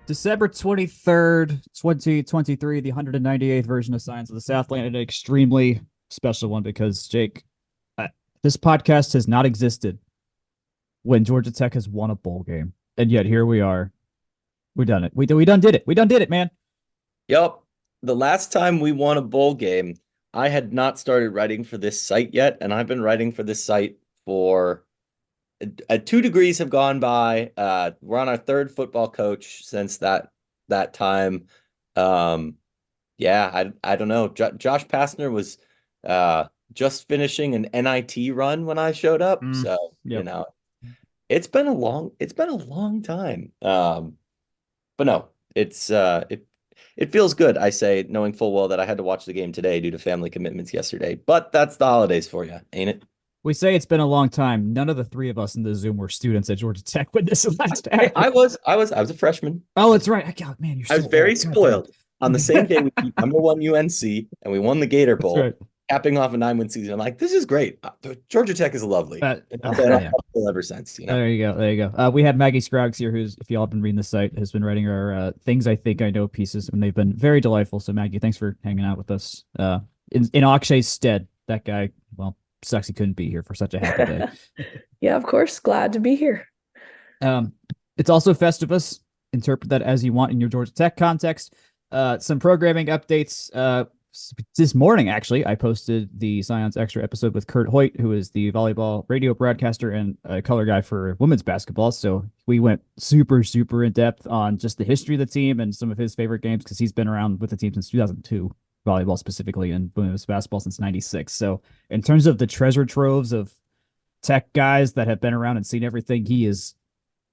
December 23rd, 2023, the 198th version of Science of the Southland, and an extremely special one because, Jake, this podcast has not existed when Georgia Tech has won a bowl game. And yet here we are. We done it. We done did it. We done did it, man. Yep. The last time we won a bowl game, I had not started writing for this site yet, and I've been writing for this site for 2 degrees have gone by. We're on our third football coach since that time. Yeah, I don't know. Josh Pastner was just finishing an NIT run when I showed up, so Yep. it's been a long time. But no, it feels good, I say, knowing full well that I had to watch the game today due to family commitments yesterday. But that's the holidays for you, ain't it? We say it's been a long time. None of the three of us in the Zoom were students at Georgia Tech when this last Hey, happened. I was a freshman. Oh, it's right. God, man, you're I so was very old. God damn spoiled. On the same day we beat number one UNC and we won the Gator That's Bowl, right. capping off a 9-win season. I'm like, this is great. Georgia Tech is lovely. And I've been Yeah. ever since. There you go. There you go. We have Maggie Scroggs here, who's, if y'all have been reading the site, has been writing our things I think I know pieces, and they've been very delightful. So, Maggie, thanks for hanging out with us. In Akshay's stead, that guy, well, sucks he couldn't be here for such a happy day. Yeah, of course. Glad to be here. It's also Festivus. Interpret that as you want in your Georgia Tech context. Some programming updates. This morning, actually, I posted the Science Extra episode with Kurt Hoyt, who is the volleyball radio broadcaster and color guy for women's basketball. So we went super, super in depth on just the history of the team and some of his favorite games because he's been around with the team since 2002, volleyball specifically, and women's basketball since 96. So in terms of the treasure troves of Tech guys that have been around and seen everything, he is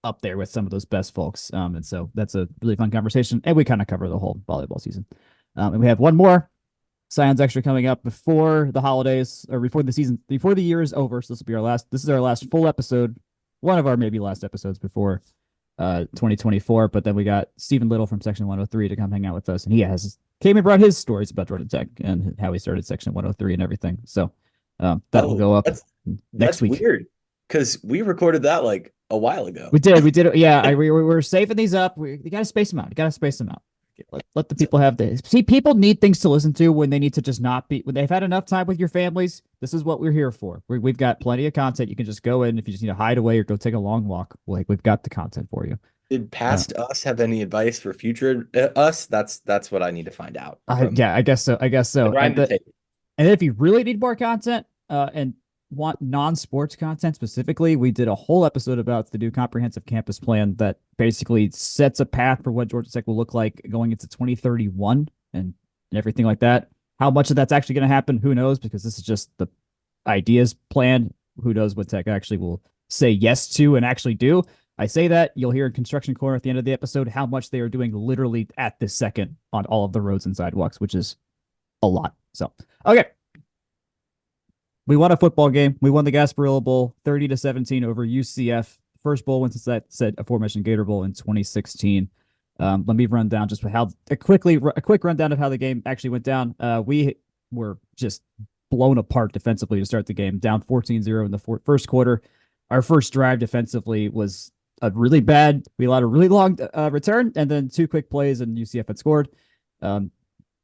up there with some of those best folks. And so that's a really fun conversation. And we kind of cover the whole volleyball season. And we have one more Science Extra coming up before the holidays or before the season, before the year is over. So this will be our last. This is our last full episode, one of our maybe last episodes before 2024. But then we got Stephen Little from Section 103 to come hang out with us, and he came and brought his stories about Georgia Tech and how he started Section 103 and everything. So that will go up next week. That's weird because we recorded that like a while ago. We did. Yeah, we're saving these up. You got to space them out. You got to space them out. Let the people have this. See, people need things to listen to when they need to just not be. When they've had enough time with your families, this is what we're here for. We've got plenty of content. You can just go in if you just need to hide away or go take a long walk. Like we've got the content for you. Did past us have any advice for future us? That's what I need to find out. Yeah, I guess so. And if you really need more content and want non-sports content specifically, we did a whole episode about the new comprehensive campus plan that basically sets a path for what Georgia Tech will look like going into 2031 and everything like that. How much of that's actually going to happen, who knows, because this is just the ideas plan. Who knows what Tech actually will say yes to and actually do. I say that, you'll hear in Construction Corner at the end of the episode how much they are doing literally at this second on all of the roads and sidewalks, which is a lot. So, okay. We won a football game. We won the Gasparilla Bowl 30-17 over UCF. First bowl went since that said aforementioned Gator Bowl in 2016. Let me run down just a quick rundown of how the game actually went down. We were just blown apart defensively to start the game, down 14-0 in the first quarter. Our first drive defensively was really bad. We allowed a really long return and then 2 quick plays, and UCF had scored.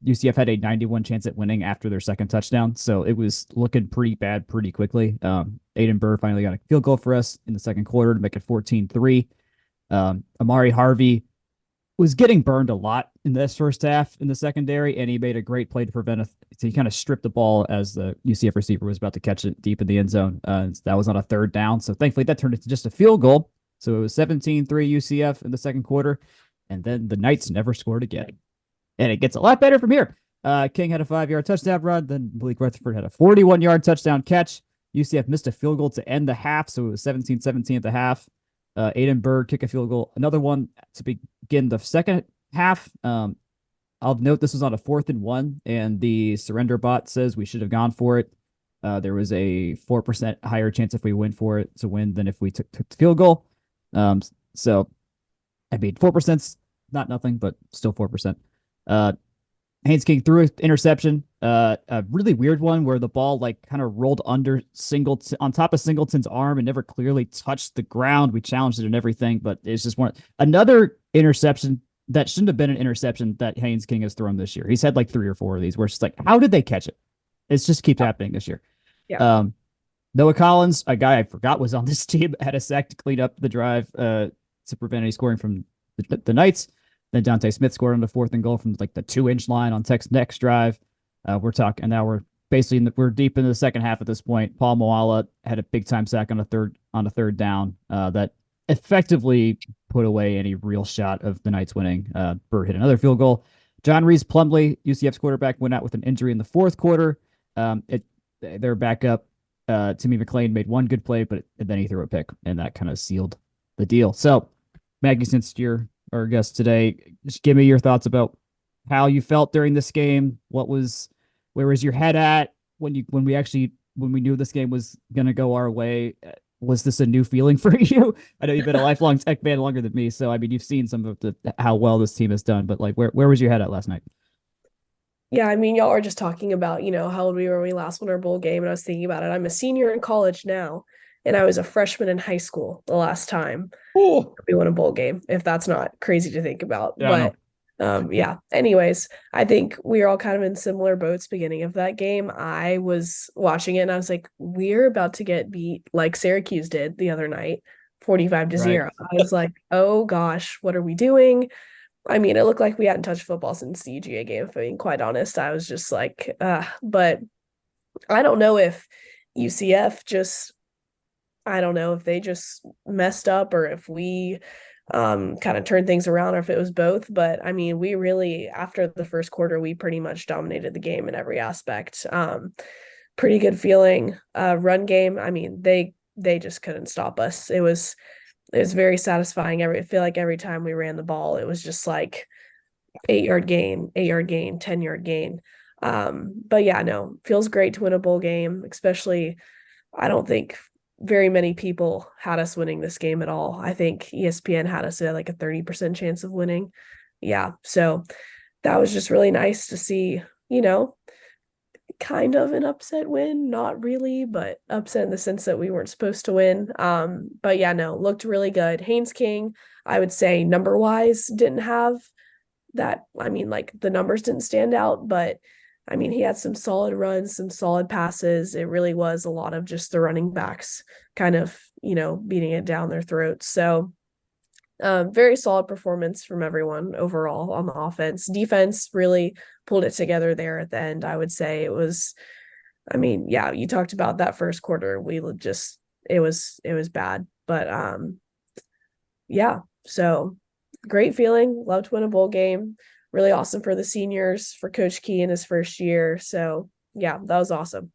UCF had a 91 chance at winning after their second touchdown, so it was looking pretty bad pretty quickly. Aiden Burr finally got a field goal for us in the second quarter to make it 14-3. Amari Harvey was getting burned a lot in this first half in the secondary, and he made a great play to prevent he kind of stripped the ball as the UCF receiver was about to catch it deep in the end zone. That was on a third down, so thankfully that turned into just a field goal. So it was 17-3 UCF in the second quarter, and then the Knights never scored again. And it gets a lot better from here. King had a 5-yard touchdown run. Then Malik Rutherford had a 41-yard touchdown catch. UCF missed a field goal to end the half, so it was 17-17 at the half. Aiden Bird kicked a field goal, another one to begin the second half. I'll note this was on a 4th and 1, and the surrender bot says we should have gone for it. There was a 4% higher chance if we went for it to win than if we took the field goal. So, I mean, 4%'s not nothing, but still 4%. Haynes King threw an interception, a really weird one where the ball like kind of rolled under on top of Singleton's arm and never clearly touched the ground. We challenged it and everything, but it's just another interception that shouldn't have been an interception that Haynes King has thrown this year. He's had like 3 or 4 of these where it's just like, how did they catch it? It just keeps happening this year. Yeah. Noah Collins, a guy I forgot was on this team, had a sack to clean up the drive to prevent any scoring from the Knights. Then Dante Smith scored on the 4th and goal from like the 2-inch line on Tech's next drive. We're talking, and now we're basically we're deep into the second half at this point. Paul Moala had a big time sack on a third down that effectively put away any real shot of the Knights winning. Burr hit another field goal. John Reese Plumlee, UCF's quarterback, went out with an injury in the 4th quarter. They're back up. Timmy McLean made one good play, but then he threw a pick, and that kind of sealed the deal. So, Maggie, since you're our guest today, just give me your thoughts about how you felt during this game. Where was your head at when we knew this game was going to go our way? Was this a new feeling for you? I know you've been a lifelong Tech fan longer than me, so I mean, you've seen some of how well this team has done. But like, where was your head at last night? Yeah, I mean, y'all are just talking about, how old we were when we last won our bowl game, and I was thinking about it. I'm a senior in college now, and I was a freshman in high school the last time we won a bowl game, if that's not crazy to think about. Yeah, but yeah. Anyways, I think we are all kind of in similar boats beginning of that game. I was watching it and I was like, we're about to get beat like Syracuse did the other night, 45-0. Right. I was like, oh gosh, what are we doing? I mean, it looked like we hadn't touched football since the UGA game, if I'm being quite honest. I was just like, but I don't know if UCF just, I don't know if they just messed up or if we kind of turned things around or if it was both. But I mean, we really, after the first quarter, we pretty much dominated the game in every aspect. Pretty good feeling. Run game, I mean, they just couldn't stop us. It was very satisfying. I feel like every time we ran the ball, it was just like 8-yard gain, 8-yard gain, 10-yard gain. But yeah, no, feels great to win a bowl game, especially I don't think very many people had us winning this game at all. I think ESPN had us at like a 30% chance of winning. Yeah. So that was just really nice to see, kind of an upset win, not really, but upset in the sense that we weren't supposed to win. But yeah, no, looked really good. Haynes King, I would say number wise didn't have that. I mean, like the numbers didn't stand out, but I mean, he had some solid runs, some solid passes. It really was a lot of just the running backs kind of, beating it down their throats. So very solid performance from everyone overall on the offense. Defense really pulled it together there at the end. I would say it was, I mean, yeah, you talked about that first quarter. It was bad, but yeah, so great feeling. Love to win a bowl game. Really awesome for the seniors, for Coach Key in his first year. So yeah, that was awesome.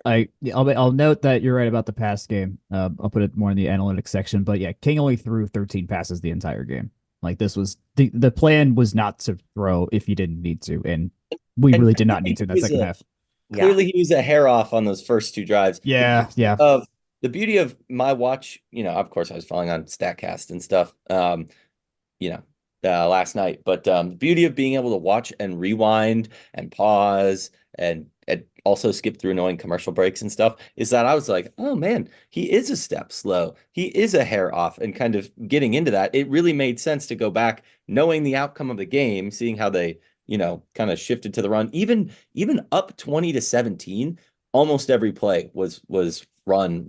I'll note that you're right about the pass game. I'll put it more in the analytics section, but yeah, King only threw 13 passes the entire game. Like this was the plan was not to throw if you didn't need to, and we really did not need to in that second half. Clearly, he was a hair off on those first 2 drives. Yeah. The beauty of my watch, of course, I was following on Statcast and stuff, last night. But the beauty of being able to watch and rewind and pause and also skip through annoying commercial breaks and stuff is that I was like, oh man, he is a step slow. He is a hair off, and kind of getting into that. It really made sense to go back, knowing the outcome of the game, seeing how they, kind of shifted to the run, even up 20-17. Almost every play was run.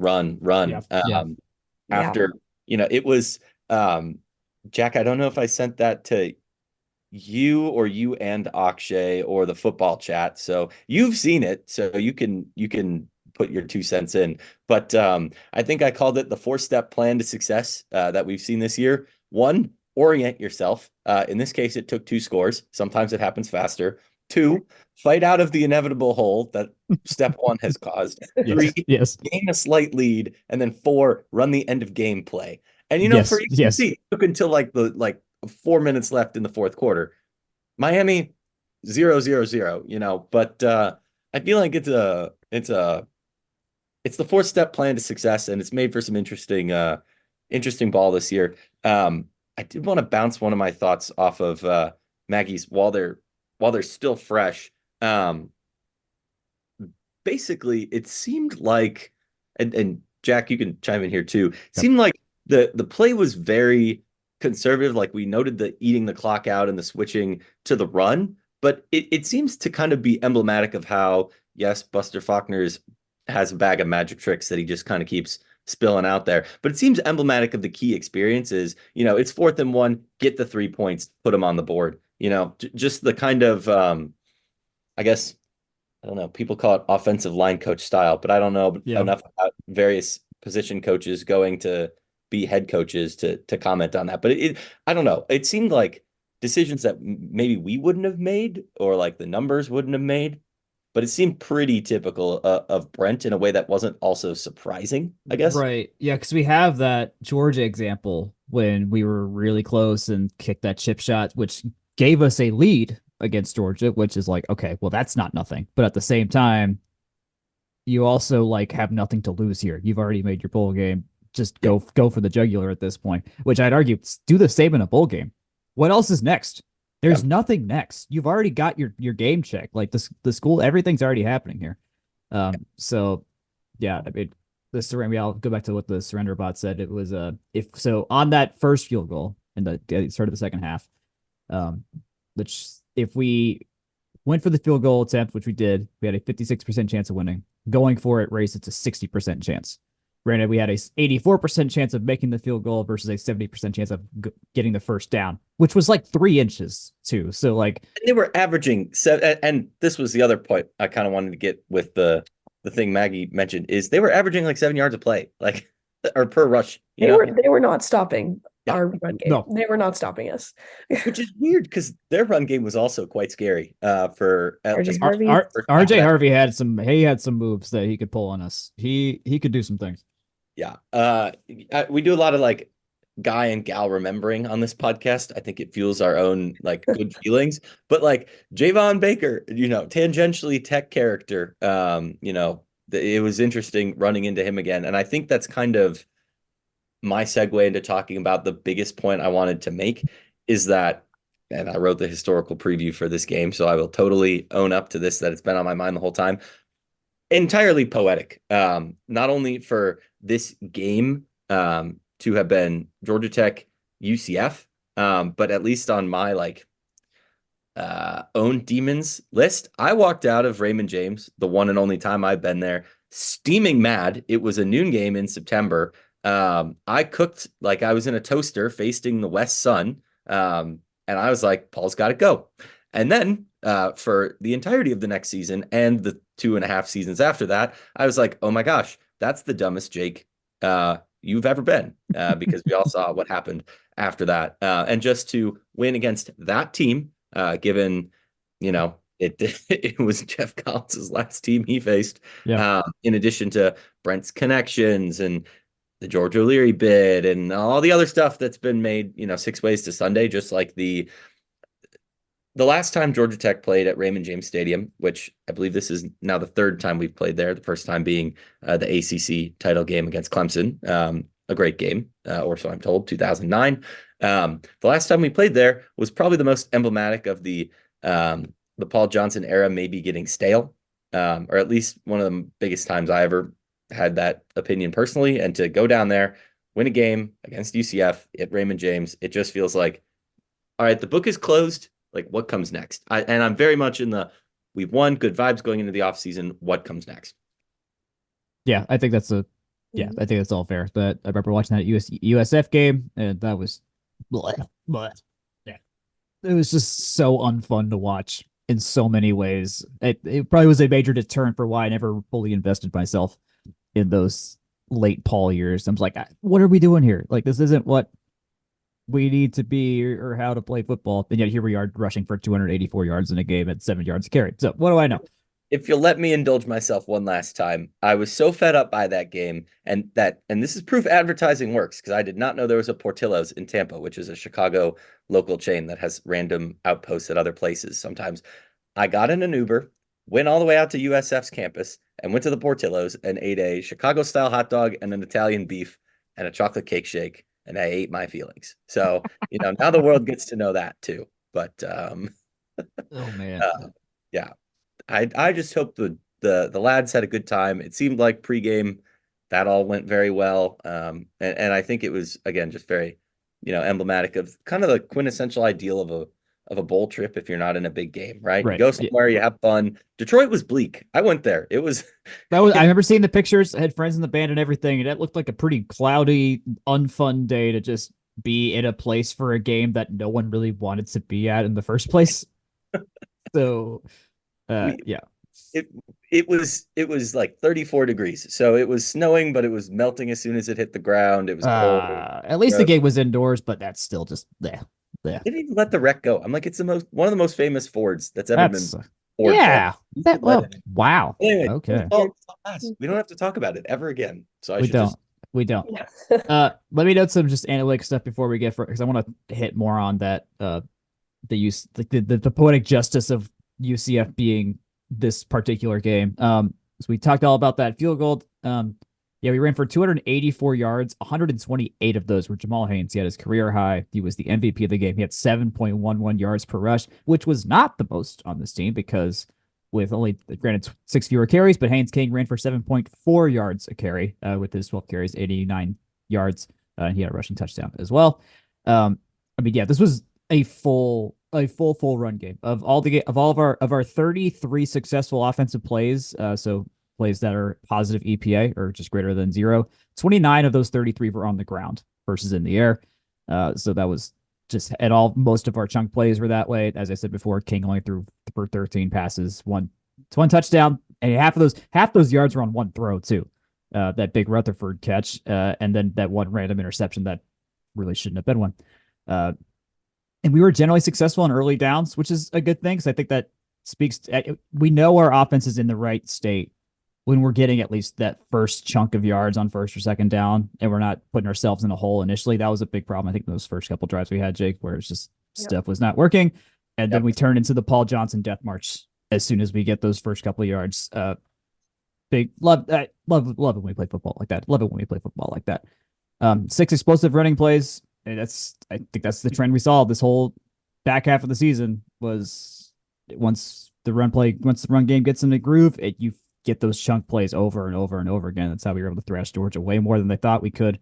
After, it was, Jack, I don't know if I sent that to you or you and Akshay or the football chat. So you've seen it, so you can put your 2 cents in. But I think I called it the 4-step plan to success that we've seen this year. 1, orient yourself. In this case, it took 2 scores. Sometimes it happens faster. 2, fight out of the inevitable hole that step 1 has caused. 3, gain a slight lead, and then 4, run the end of game play. And for UC, it took until like 4 minutes left in the 4th quarter. Miami 0-0-0, but I feel like it's the 4-step plan to success, and it's made for some interesting ball this year. I did want to bounce one of my thoughts off of Maggie's while they're still fresh. Basically, it seemed like, and Jack, you can chime in here too. It seemed like the play was very conservative. Like we noted the eating the clock out and the switching to the run, but it seems to kind of be emblematic of how, yes, Buster Faulkner's has a bag of magic tricks that he just kind of keeps spilling out there. But it seems emblematic of the key experiences. It's 4th and 1, get the 3 points, put them on the board. Just the kind of, I guess, I don't know, people call it offensive line coach style, but I don't know enough about various position coaches going to be head coaches to comment on that. But I don't know. It seemed like decisions that maybe we wouldn't have made, or like the numbers wouldn't have made, but it seemed pretty typical of Brent in a way that wasn't also surprising, I guess. Right. Yeah, because we have that Georgia example when we were really close and kicked that chip shot, which gave us a lead against Georgia, which is like, okay, well, that's not nothing. But at the same time, you also like have nothing to lose here. You've already made your bowl game. Just go for the jugular at this point, which I'd argue do the same in a bowl game. What else is next? There's nothing next. You've already got your game check. Like the school, everything's already happening here. So yeah, I mean, the surrender. I'll go back to what the surrender bot said. It was if so on that first field goal in the start of the second half, which if we went for the field goal attempt, which we did, we had a 56% chance of winning. Going for it raised it to 60% chance. Granted, we had a 84% chance of making the field goal versus a 70% chance of getting the first down, which was like 3 inches too. So like they were averaging, and this was the other point I kind of wanted to get with the thing Maggie mentioned, is they were averaging like 7 yards of play, like, or per rush. They were not stopping our run game. No. They were not stopping us. Which is weird because their run game was also quite scary for RJ Harvey. RJ Harvey had some moves that he could pull on us. He could do some things. Yeah. We do a lot of like guy and gal remembering on this podcast. I think it fuels our own like good feelings. But like Javon Baker, tangentially tech character, it was interesting running into him again. And I think that's kind of my segue into talking about the biggest point I wanted to make is that, and I wrote the historical preview for this game, so I will totally own up to this, that it's been on my mind the whole time. Entirely poetic, not only for this game to have been Georgia Tech UCF, but at least on my like own Demons list, I walked out of Raymond James, the one and only time I've been there, steaming mad. It was a noon game in September. I cooked like I was in a toaster facing the west sun, and I was like, Paul's got to go. And then for the entirety of the next season and the 2.5 seasons after that, I was like, oh my gosh, that's the dumbest Jake you've ever been, because we all saw what happened after that. And just to win against that team, given, it was Jeff Collins' last team he faced, in addition to Brent's connections and the George O'Leary bid and all the other stuff that's been made, 6 ways to Sunday, just like the last time Georgia Tech played at Raymond James Stadium, which I believe this is now the 3rd time we've played there, the first time being the ACC title game against Clemson, a great game, or so I'm told, 2009. The last time we played there was probably the most emblematic of the Paul Johnson era maybe getting stale, or at least one of the biggest times I ever had that opinion personally. And to go down there, win a game against UCF at Raymond James, it just feels like, all right, the book is closed. Like, what comes next? And I'm very much in the, we've won, good vibes going into the offseason. What comes next? Yeah, I think that's I think that's all fair. But I remember watching that USF game, and that was, yeah, it was just so unfun to watch in so many ways. It probably was a major deterrent for why I never fully invested myself in those late Paul years. I was like, what are we doing here? Like, this isn't what we need to be or how to play football. And yet here we are rushing for 284 yards in a game at 7 yards carried. So what do I know? If you'll let me indulge myself one last time, I was so fed up by that game, and this is proof advertising works, because I did not know there was a Portillo's in Tampa, which is a Chicago local chain that has random outposts at other places sometimes. I got in an Uber, went all the way out to USF's campus, and went to the Portillo's and ate a Chicago-style hot dog and an Italian beef and a chocolate cake shake, and I ate my feelings. So, now the world gets to know that too. But oh man, yeah, I just hope the lads had a good time. It seemed like pregame that all went very well, and I think it was, again, just very emblematic of kind of the quintessential ideal of a bowl trip if you're not in a big game, right? You Right. go somewhere, you have fun. Detroit was bleak. I went there. It was I remember seeing the pictures. I had friends in the band and everything, and it looked like a pretty cloudy, unfun day to just be in a place for a game that no one really wanted to be at in the first place. So, yeah. It was like 34 degrees. So it was snowing, but it was melting as soon as it hit the ground. It was cold. At least the game was indoors, but that's still just there. They didn't even let the wreck go. I'm like, it's one of the most famous Fords that's ever been. Yeah. Wow. Anyway, okay. We don't have to talk about it ever again. So we don't. Let me note some just analytic stuff before we get because I want to hit more on that. The poetic justice of UCF being this particular game. So we talked all about that field goal. Yeah, we ran for 284 yards. 128 of those were Jamal Haynes. He had his career high. He was the MVP of the game. He had 7.11 yards per rush, which was not the most on this team because with only, granted, 6 fewer carries, but Haynes King ran for 7.4 yards a carry with his 12 carries, 89 yards. He had a rushing touchdown as well. This was a full run game of all of our 33 successful offensive plays. So plays that are positive EPA or just greater than 0. 29 of those 33 were on the ground versus in the air. So that was just at all. Most of our chunk plays were that way. As I said before, King only threw for 13 passes, one touchdown, and half those yards were on one throw too. That big Rutherford catch, and then that one random interception that really shouldn't have been one. And we were generally successful in early downs, which is a good thing because I think that speaks we know our offense is in the right state when we're getting at least that first chunk of yards on first or second down, and we're not putting ourselves in a hole initially. That was a big problem, I think, in those first couple drives we had, Jake, where it's just stuff was not working. And then we turn into the Paul Johnson death march as soon as we get those first couple of yards. Love it when we play football like that. 6 explosive running plays. And I think that's the trend we saw this whole back half of the season was once the run game gets in the groove, you get those chunk plays over and over and over again. That's how we were able to thrash Georgia way more than they thought we could.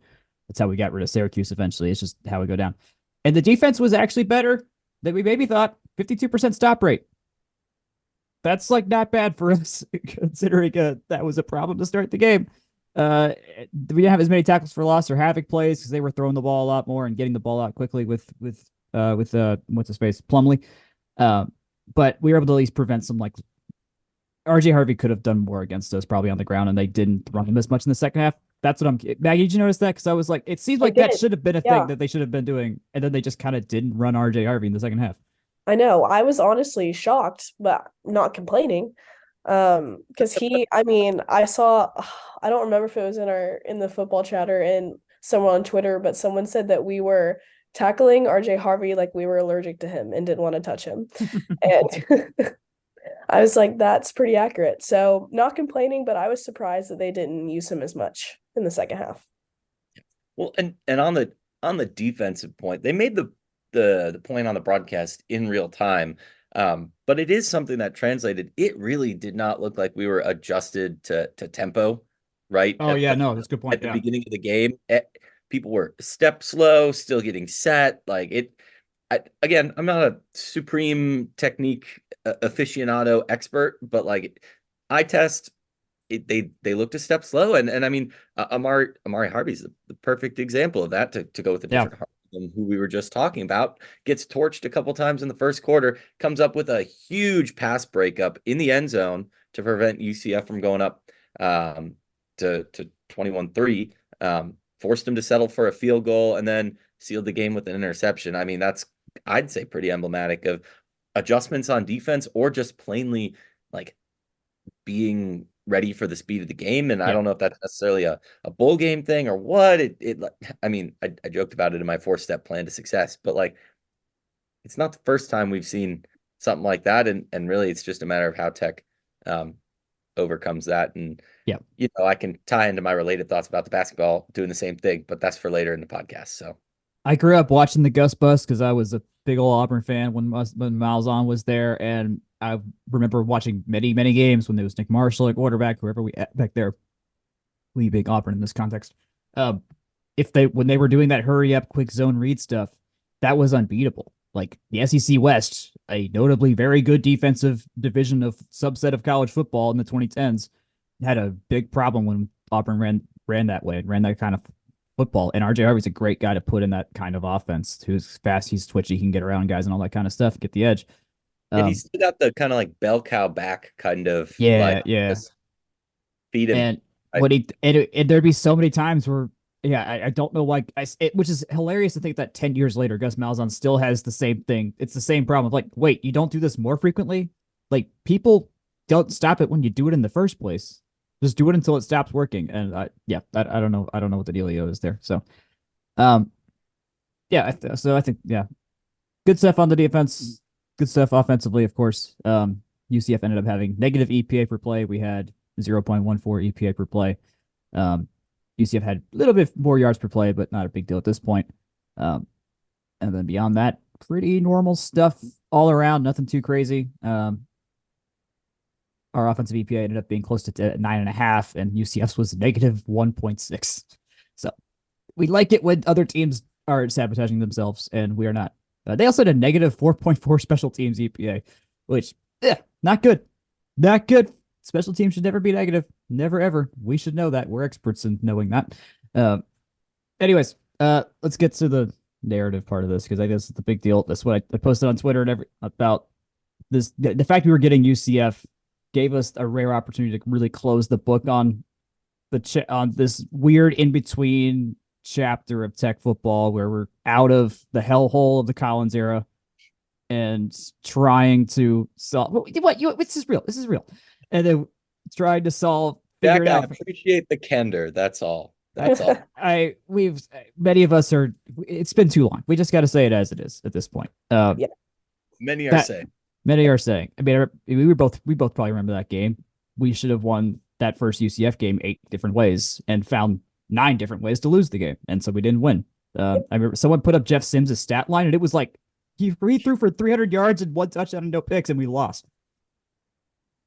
That's how we got rid of Syracuse eventually. It's just how we go down. And the defense was actually better than we maybe thought. 52% stop rate. That's like not bad for us considering that was a problem to start the game. We didn't have as many tackles for loss or havoc plays because they were throwing the ball a lot more and getting the ball out quickly with what's his face, Plumlee. But we were able to at least prevent some like RJ Harvey could have done more against us probably on the ground, and they didn't run him as much in the second half. That's what Maggie, did you notice that? Because I was like, it seems like that should have been a thing that they should have been doing, and then they just kind of didn't run RJ Harvey in the second half. I know. I was honestly shocked, but not complaining. Because I saw, I don't remember if it was in the football chatter and someone on Twitter, but someone said that we were tackling RJ Harvey like we were allergic to him and didn't want to touch him. And I was like, that's pretty accurate. So not complaining, but I was surprised that they didn't use him as much in the second half. Well, and on the defensive point, they made the point on the broadcast in real time. But it is something that translated. It really did not look like we were adjusted to tempo, right? Oh, no, that's a good point. At the beginning of the game, people were step slow, still getting set. Like it. Again, I'm not a supreme technique aficionado expert, but like eye test, they looked a step slow, and I mean, Amari Harvey's the perfect example of that. To go with a different Harvey than who we were just talking about, gets torched a couple times in the first quarter, comes up with a huge pass breakup in the end zone to prevent UCF from going up to 21-3, forced them to settle for a field goal, and then sealed the game with an interception. I mean, that's, I'd say, pretty emblematic of adjustments on defense or just plainly like being ready for the speed of the game. And I don't know if that's necessarily a bowl game thing or what. I joked about it in my 4-step plan to success, but like it's not the first time we've seen something like that. And really it's just a matter of how Tech overcomes that. And I can tie into my related thoughts about the basketball doing the same thing, but that's for later in the podcast. So I grew up watching the Gus Bus because I was a big old Auburn fan when Malzahn was there, and I remember watching many, many games when there was Nick Marshall at quarterback, whoever we back there, we big Auburn in this context. when they were doing that hurry up, quick zone read stuff, that was unbeatable. Like the SEC West, a notably very good defensive division of subset of college football in the 2010s, had a big problem when Auburn ran that way, ran that kind of football. And RJ Harvey's a great guy to put in that kind of offense. Who's fast, he's twitchy, he can get around guys and all that kind of stuff, get the edge. And he's still got the kind of like bell cow back kind of yeah. Feed him. And there'd be so many times where I don't know why which is hilarious to think that 10 years later Gus Malzahn still has the same thing. It's the same problem of like, wait, you don't do this more frequently? Like people don't stop it when you do it in the first place. Just do it until it stops working. And I don't know what the dealio is there. So I think good stuff on the defense, good stuff offensively, of course. UCF ended up having negative EPA per play. We had 0.14 EPA per play. UCF had a little bit more yards per play, but not a big deal at this point. And then beyond that, pretty normal stuff all around, nothing too crazy. Our offensive EPA ended up being close to 9.5, and UCF's was negative 1.6. So we like it when other teams are sabotaging themselves, and we are not. They also had a negative 4.4 special teams EPA, which, not good. Not good. Special teams should never be negative. Never, ever. We should know that. We're experts in knowing that. Anyways, let's get to the narrative part of this, because I guess it's the big deal. That's what I posted on Twitter and about this. The fact we were getting UCF gave us a rare opportunity to really close the book on on this weird in-between chapter of Tech football where we're out of the hellhole of the Collins era and trying to solve this is real. And then trying to figure it out. I appreciate the candor. That's all. Many of us are, it's been too long. We just got to say it as it is at this point. Many are saying. I mean, we both probably remember that game. We should have won that first UCF game 8 different ways and found 9 different ways to lose the game. And so we didn't win. I remember someone put up Jeff Sims' stat line, and it was like, he threw for 300 yards and 1 touchdown and no picks, and we lost.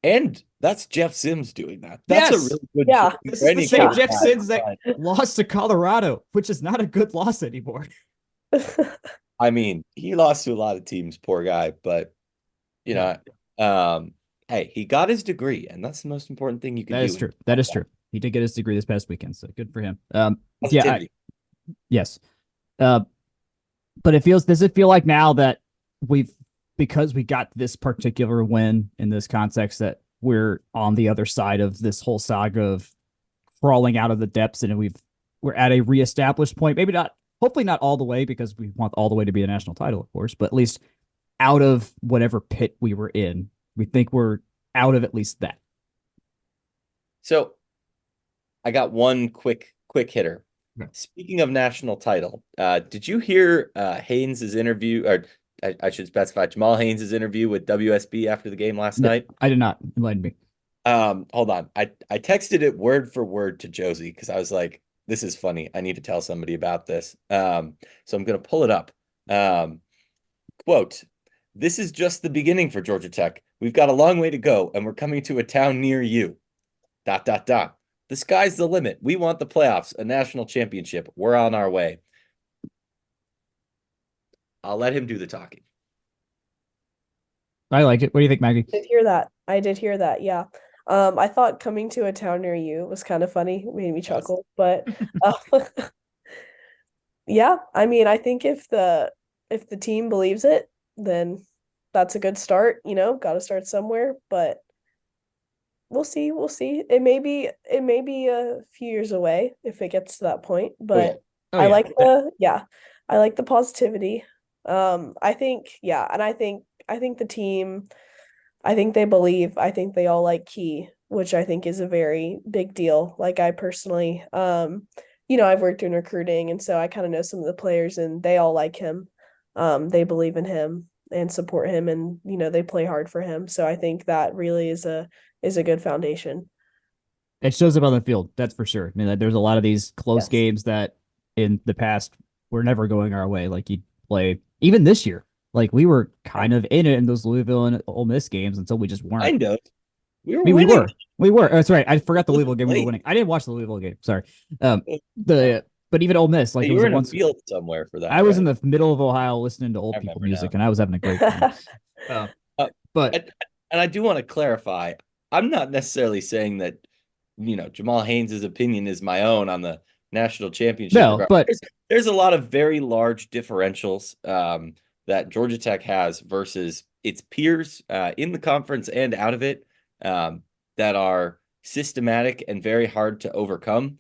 And that's Jeff Sims doing that. That's a really good. Yeah, this is the same Jeff Sims that lost to Colorado, which is not a good loss anymore. I mean, he lost to a lot of teams, poor guy. But hey, he got his degree, and that's the most important thing you can do. That is true. That is true. He did get his degree this past weekend, so good for him. Yes. But does it feel like now that because we got this particular win in this context, that we're on the other side of this whole saga of crawling out of the depths, and we're at a reestablished point? Maybe not, hopefully not all the way, because we want all the way to be a national title, of course, but at least out of whatever pit we were in. We think we're out of at least that. So I got one quick hitter. Speaking of national title, did you hear Haynes' interview, or I should specify Jamal Haynes' interview with WSB after the game last night? I did not. Enlighten me. Hold on. I texted it word for word to Josie because I was like, this is funny. I need to tell somebody about this. So I'm going to pull it up. Quote, "This is just the beginning for Georgia Tech. We've got a long way to go, and we're coming to a town near you. ... The sky's the limit. We want the playoffs, a national championship. We're on our way." I'll let him do the talking. I like it. What do you think, Maggie? I did hear that. Yeah. I thought coming to a town near you was kind of funny. It made me chuckle. But yeah, I mean, I think if the team believes it, then that's a good start. Got to start somewhere. But we'll see. It may be a few years away if it gets to that point. But I like the positivity. I think the team, I think they believe, I think they all like Key, which I think is a very big deal. Like I personally, I've worked in recruiting, and so I kind of know some of the players, and they all like him. They believe in him and support him, and they play hard for him. So I think that really is a good foundation. It shows up on the field, that's for sure. I mean, there's a lot of these close games that in the past were never going our way. Like you'd play, even this year, like we were kind of in it in those Louisville and Ole Miss games until we just weren't. Kind of. We were winning. We were. That's right. I forgot the Louisville game we were winning. I didn't watch the Louisville game. Sorry. But even Ole Miss, like you it was were in once a field somewhere for that. I was right? in the middle of Ohio listening to old people music, and I was having a great time. But and I do want to clarify, I'm not necessarily saying that Jamal Haynes' opinion is my own on the national championship. no, but there's a lot of very large differentials that Georgia Tech has versus its peers in the conference and out of it that are systematic and very hard to overcome.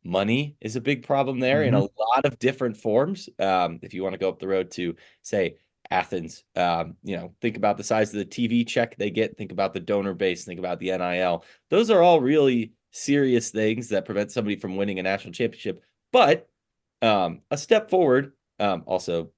Money is a big problem there in a lot of different forms. If you want to go up the road to, say, Athens, think about the size of the TV check they get, think about the donor base, think about the NIL. Those are all really serious things that prevent somebody from winning a national championship. But a step forward, also,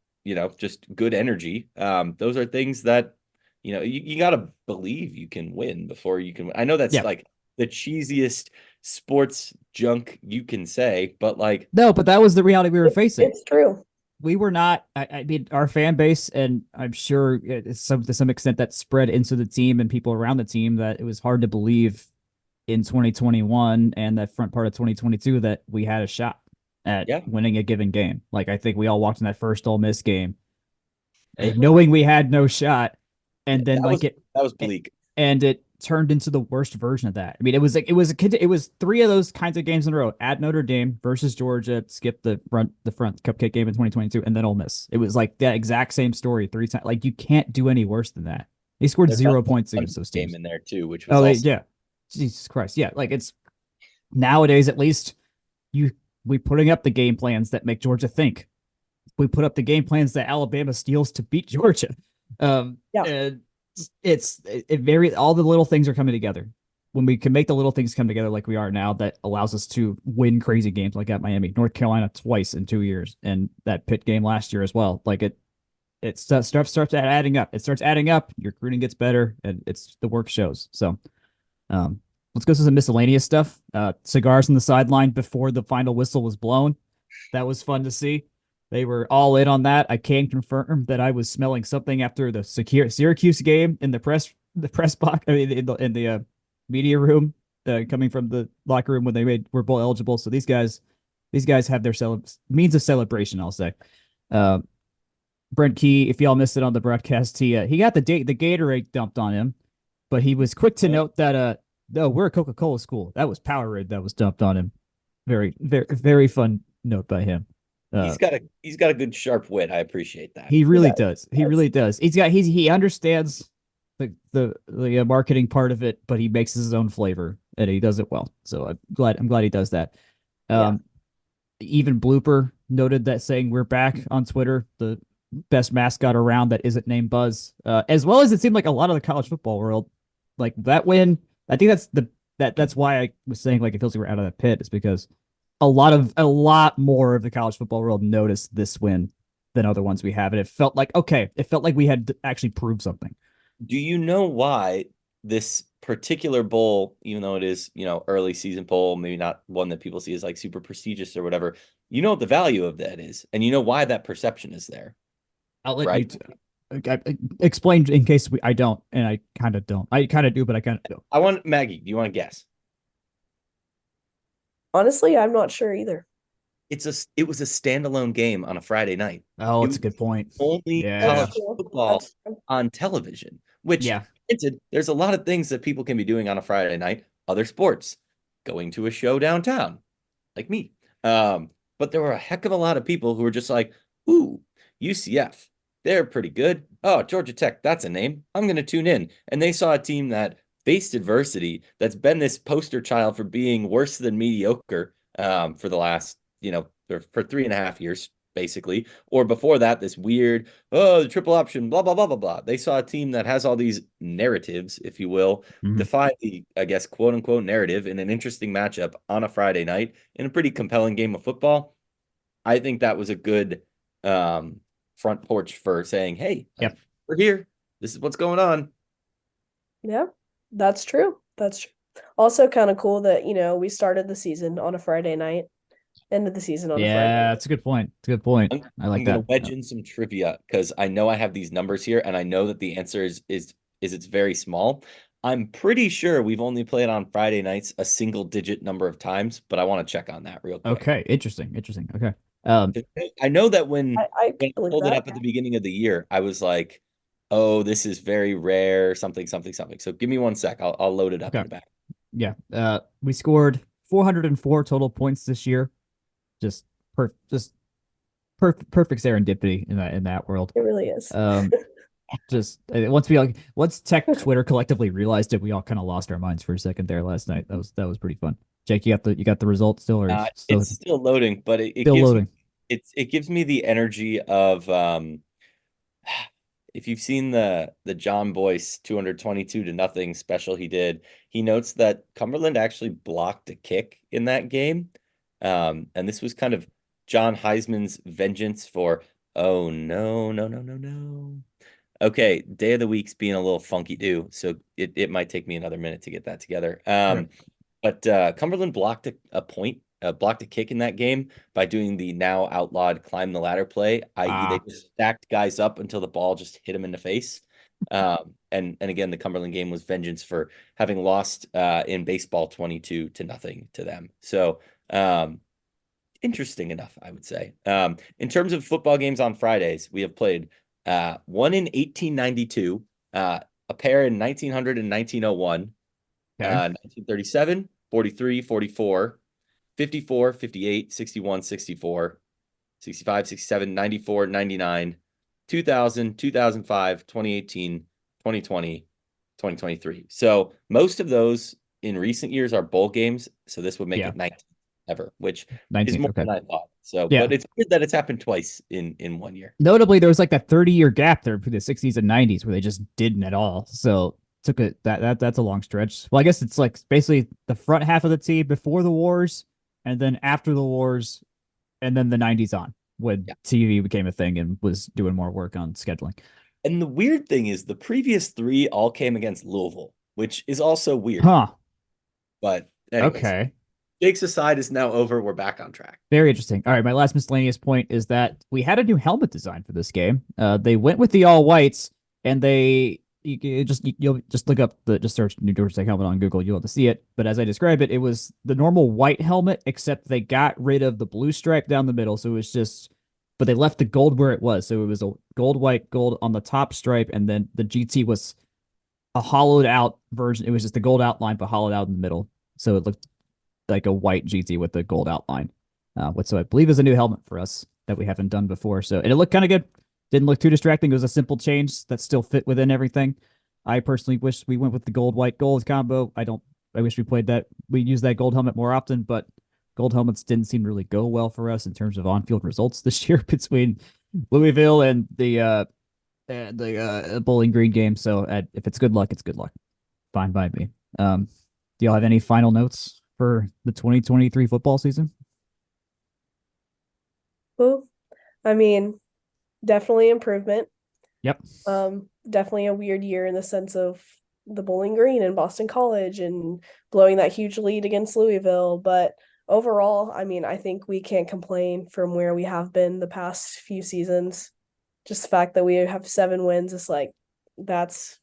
just good energy. Those are things that, you got to believe you can win before you can win. I know that's like the cheesiest sports junk you can say, but no, but that was the reality we were facing. It's true. We were not. I mean, our fan base, and I'm sure it's to some extent that spread into the team and people around the team, that it was hard to believe in 2021 and that front part of 2022 that we had a shot at winning a given game. Like, I think we all walked in that first Ole Miss game knowing we had no shot, and then that was bleak, and it turned into the worst version of that. I mean, it was three of those kinds of games in a row: at Notre Dame versus Georgia, skip the front cupcake game in 2022, and then Ole Miss. It was like that exact same story 3 times. Like, you can't do any worse than that. They scored 0 points against those teams in there too, which was Jesus Christ, yeah. Like, it's nowadays, at least we putting up the game plans that make Georgia think. We put up the game plans that Alabama steals to beat Georgia. And all the little things are coming together. When we can make the little things come together like we are now, that allows us to win crazy games like at Miami, North Carolina twice in 2 years, and that Pitt game last year as well. Like, it starts adding up. It starts adding up. Your recruiting gets better, and the work shows. So, let's go to some miscellaneous stuff. Cigars on the sideline before the final whistle was blown. That was fun to see. They were all in on that. I can confirm that I was smelling something after the Syracuse game in the press box. I mean, in the media room, coming from the locker room when they were bowl eligible. So these guys have their means of celebration, I'll say. Brent Key, if y'all missed it on the broadcast, he got the Gatorade dumped on him, but he was quick to note that no, we're a Coca-Cola school. That was Powerade that was dumped on him. Very, very, very fun note by him. He's got a good sharp wit. I appreciate that. He really does. He really does. He understands the marketing part of it, but he makes his own flavor and he does it well. So I'm glad he does that. Even Blooper noted that, saying we're back on Twitter, the best mascot around that isn't named Buzz. As well as it seemed like a lot of the college football world, like that win. I think that's why I was saying, like, it feels like we're out of that pit, is because a lot more of the college football world noticed this win than other ones we have. And it felt like we had actually proved something. Do you know why this particular bowl, even though it is, early season bowl, maybe not one that people see as like super prestigious or whatever, what the value of that is, and why that perception is there? I'll let you explain in case I don't, and I kind of don't. I kind of do, but I kind of don't. I want Maggie. Do you want to guess? Honestly, I'm not sure either. It was a standalone game on a Friday night. Oh, it's a good point. Only college football on television, which there's a lot of things that people can be doing on a Friday night. Other sports, going to a show downtown, like me. But there were a heck of a lot of people who were just like, ooh, UCF, they're pretty good. Oh, Georgia Tech, that's a name. I'm going to tune in. And they saw a team that faced adversity, that's been this poster child for being worse than mediocre for the last, for 3.5 years, basically. Or before that, this weird, the triple option, blah, blah, blah, blah, blah. They saw a team that has all these narratives, if you will, defy the, I guess, quote unquote narrative in an interesting matchup on a Friday night in a pretty compelling game of football. I think that was a good front porch for saying, hey, we're here. This is what's going on. Yeah, that's true. That's true. Also kind of cool that, we started the season on a Friday night, ended the season on a Friday night. Yeah, that's a good point. It's a good point. I like that. I'm going to wedge in some trivia because I know I have these numbers here and I know that the answer is it's very small. I'm pretty sure we've only played on Friday nights a single digit number of times, but I want to check on that real quick. Okay, interesting. Okay. I know that when I I believe pulled it that. up at the beginning of the year, I was like, "Oh, this is very rare." Something, something, something. So give me one sec. I'll load it up in Okay. the back. Yeah. We scored 404 total points this year. Just perfect serendipity in that world. It really is. Just once tech Twitter collectively realized it, we all kind of lost our minds for a second there last night. That was pretty fun. Jake, you got the results still, or It's still loading, but it still gives loading? it gives me the energy of if you've seen the John Boyce 222-0 special he did, he notes that Cumberland actually blocked a kick in that game. And this was kind of John Heisman's vengeance for, oh no, no, no, no, no. Okay, day of the week's being a little funky too, so it might take me another minute to get that together. Okay. But Cumberland blocked blocked a kick in that game by doing the now outlawed climb the ladder play, i.e., they just stacked guys up until the ball just hit them in the face. And again, the Cumberland game was vengeance for having lost in baseball 22-0 to them. So interesting enough, I would say. In terms of football games on Fridays, we have played one in 1892, a pair in 1900 and 1901. Okay. 1937, 43, 44, 54, 58, 61, 64, 65, 67, 94, 99, 2000, 2005, 2018, 2020, 2023. So most of those in recent years are bowl games. So this would make it 19 ever, which 19th, is more okay. than I thought. So, Yeah. but it's weird that it's happened twice in 1 year. Notably, there was like that 30-year gap there between the 60s and 90s where they just didn't at all. So took that's a long stretch. Well, I guess it's like basically the front half of the team before the wars, and then after the wars, and then the 90s on when TV became a thing and was doing more work on scheduling. And the weird thing is the previous three all came against Louisville, which is also weird. Huh. But anyways, okay. Jake's aside is now over. We're back on track. Very interesting. All right, my last miscellaneous point is that we had a new helmet design for this game. They went with the all whites, and you'll just look up just search New Georgia Tech helmet on Google. You'll have to see it. But as I describe it, it was the normal white helmet, except they got rid of the blue stripe down the middle. So it was just, but they left the gold where it was. So it was a gold, white, gold on the top stripe, and then the GT was a hollowed out version. It was just the gold outline, but hollowed out in the middle. So it looked like a white GT with the gold outline. So I believe is a new helmet for us that we haven't done before. So, and it looked kind of good. Didn't look too distracting. It was a simple change that still fit within everything. I personally wish we went with the gold, white, gold combo. I wish we used that gold helmet more often, but gold helmets didn't seem to really go well for us in terms of on-field results this year between Louisville and the Bowling Green game. So if it's good luck, it's good luck. Fine by me. Do y'all have any final notes for the 2023 football season? Well, I mean, definitely improvement. Yep. Definitely a weird year in the sense of the Bowling Green and Boston College and blowing that huge lead against Louisville. But overall, I mean, I think we can't complain from where we have been the past few seasons. Just the fact that we have 7 wins is like, that's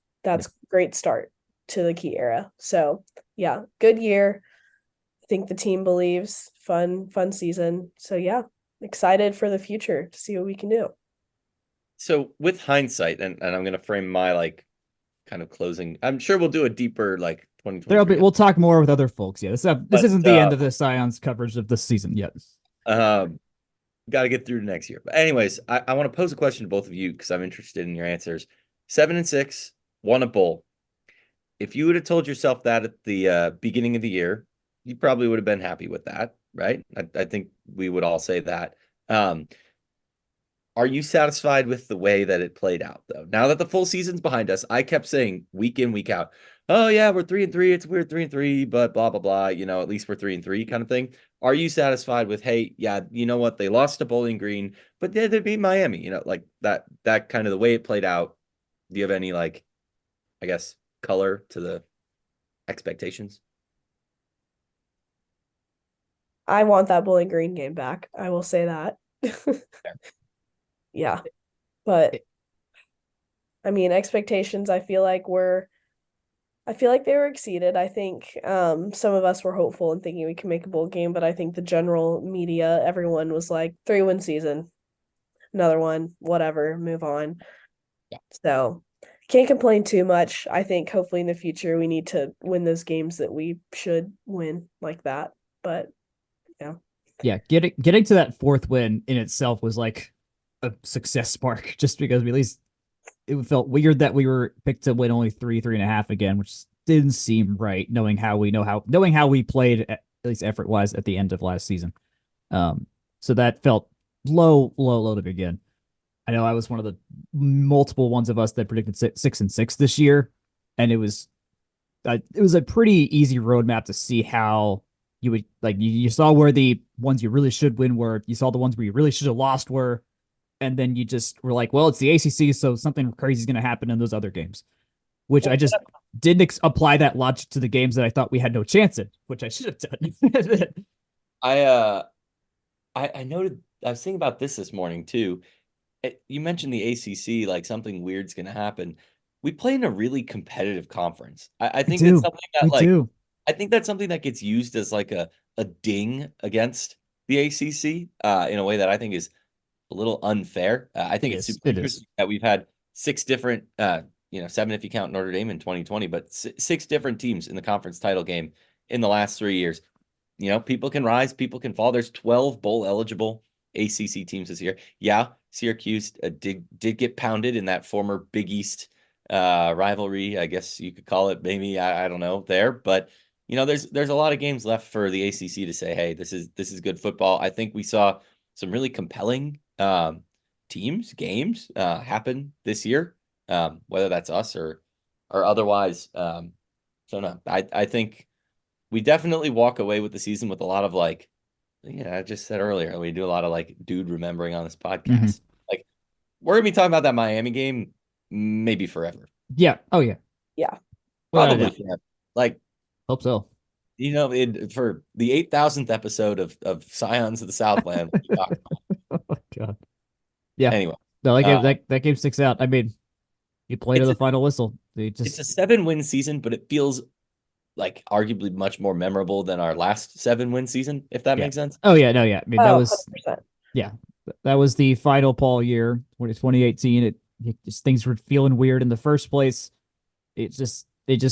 great start to the key era. So yeah, good year. I think the team believes, fun season. So yeah, excited for the future to see what we can do. So with hindsight, and I'm going to frame my like kind of closing. I'm sure we'll do a deeper like 2023. We'll talk more with other folks. Yeah, this isn't the end of the Scions coverage of this season yet. Got to get through to next year. But anyways, I want to pose a question to both of you because I'm interested in your answers. 7-6, won a bowl. If you would have told yourself that at the beginning of the year, you probably would have been happy with that, right? I think we would all say that. Are you satisfied with the way that it played out, though? Now that the full season's behind us, I kept saying week in, week out, oh, yeah, we're 3-3. It's weird 3-3, but blah, blah, blah. You know, at least we're 3-3 kind of thing. Are you satisfied with, hey, yeah, you know what? They lost to Bowling Green, but they beat Miami, you know, like that kind of the way it played out. Do you have any, like, I guess, color to the expectations? I want that Bowling Green game back. I will say that. Yeah. But I mean, expectations, I feel like were I feel like they were exceeded. I think some of us were hopeful and thinking we could make a bowl game, but I think the general media, everyone was like 3-win season, another one, whatever, move on. Yeah. So can't complain too much. I think hopefully in the future we need to win those games that we should win like that. But yeah. Yeah, getting to that fourth win in itself was like a success spark, just because we at least it felt weird that we were picked to win only 3.5 again, which didn't seem right, knowing how we played at least effort wise at the end of last season. So that felt low to begin. I know I was one of the multiple ones of us that predicted 6-6 this year, and it was a pretty easy roadmap to see how you would like. You saw where the ones you really should win were. You saw the ones where you really should have lost were, and then you just were like, well, it's the ACC, so something crazy is going to happen in those other games, which I just didn't apply that logic to the games that I thought we had no chance in, which I should have done. I noted, I was thinking about this morning too. You mentioned the ACC, like something weird's going to happen. We play in a really competitive conference. I think that's something that I think that's something that gets used as like a ding against the ACC in a way that I think is a little unfair. I think it's super interesting that we've had 6 different, 7 if you count Notre Dame in 2020, but 6 different teams in the conference title game in the last 3 years. People can rise, people can fall. There's 12 bowl eligible ACC teams this year. Yeah, Syracuse did get pounded in that former Big East rivalry, I guess you could call it. Maybe I don't know there, but there's a lot of games left for the ACC to say, hey, this is good football. I think we saw some really compelling games happen this year, whether that's us or otherwise. So no, I think we definitely walk away with the season with a lot of like, I just said earlier, we do a lot of like dude remembering on this podcast. Mm-hmm. Like we're gonna be talking about that Miami game maybe forever. Yeah. Oh yeah. Yeah. Probably forever. Like hope so. For the 8,000th episode of Scions of the Southland. Oh my God. Yeah. Anyway. No, that game sticks out. I mean, you play to the final whistle. It's a 7-win season, but it feels like arguably much more memorable than our last 7-win season, if that makes sense. Oh yeah, no, yeah. I mean, that was 100%. That was the final Paul year, 2018. Things were feeling weird in the first place. It just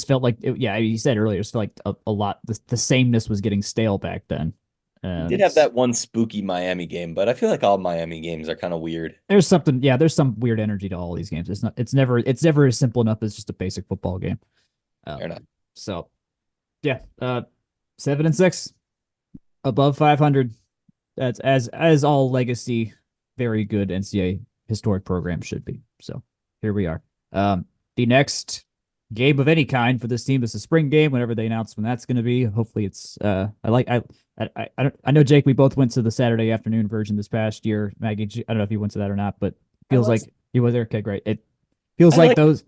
felt like you said earlier, it felt like a lot the sameness was getting stale back then. We did have that one spooky Miami game, but I feel like all Miami games are kind of weird. There's some weird energy to all these games. It's never as simple enough as just a basic football game. Fair enough. So 7-6, above 500. That's as all legacy, very good NCAA historic program should be. So here we are. The next game of any kind for this team is a spring game. Whenever they announce when that's going to be, hopefully it's. I know Jake. We both went to the Saturday afternoon version this past year. Maggie, I don't know if you went to that or not, but feels like you were there. Okay, great. It feels like the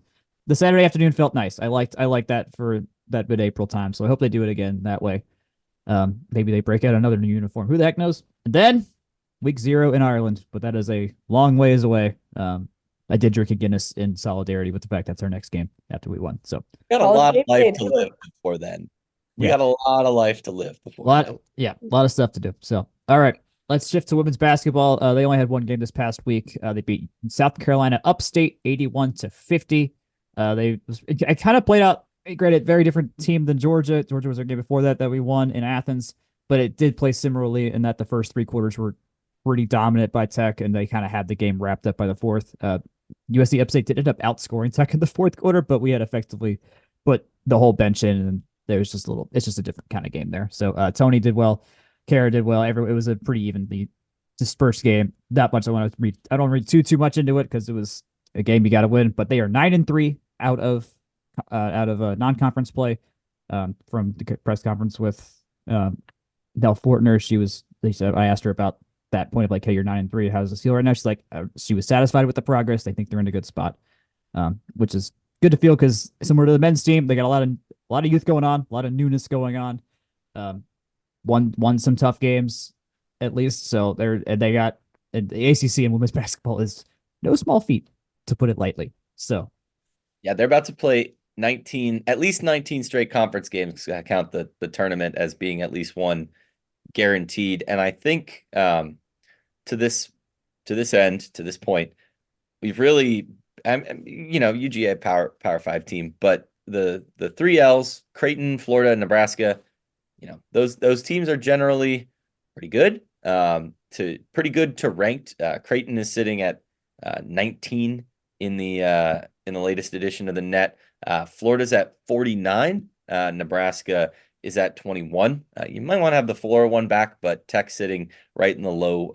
Saturday afternoon felt nice. I liked that for that mid-April time. So I hope they do it again that way. Maybe they break out another new uniform. Who the heck knows? And then week 0 in Ireland, but that is a long ways away. I did drink a Guinness in solidarity with the fact that's our next game after we won. So we got a lot of life to live before then. We got a lot of life to live before. A lot of stuff to do. So all right, let's shift to women's basketball. They only had one game this past week. They beat South Carolina upstate 81-50. It kind of played out. Granted, very different team than Georgia. Georgia was our game before that we won in Athens, but it did play similarly in that the first 3 quarters were pretty dominant by Tech, and they kind of had the game wrapped up by the fourth. USC Upstate did end up outscoring Tech in the fourth quarter, but we had effectively put the whole bench in, and there was it's just a different kind of game there. So Tony did well, Kara did well. It was a pretty evenly dispersed game. Not much I want to read. I don't read too much into it because it was a game you got to win. But they are 9-3 out of non-conference play. From the press conference with Nell Fortner, I asked her about that point of like, hey, you're 9-3. How's it feel right now? She's like, she was satisfied with the progress. They think they're in a good spot, which is good to feel because similar to the men's team, they got a lot of youth going on, a lot of newness going on. Won some tough games at least. So they got the ACC and women's basketball is no small feat, to put it lightly. So yeah, they're about to play at least 19 straight conference games. Count the tournament as being at least one guaranteed. And I think to this point, we've really, UGA Power 5 team, but the 3Ls, Creighton, Florida, and Nebraska, those teams are generally pretty good. Pretty good to ranked. Creighton is sitting at 19 in the latest edition of the net. Florida's at 49. Nebraska is at 21. You might want to have the Florida one back, but Tech sitting right in the low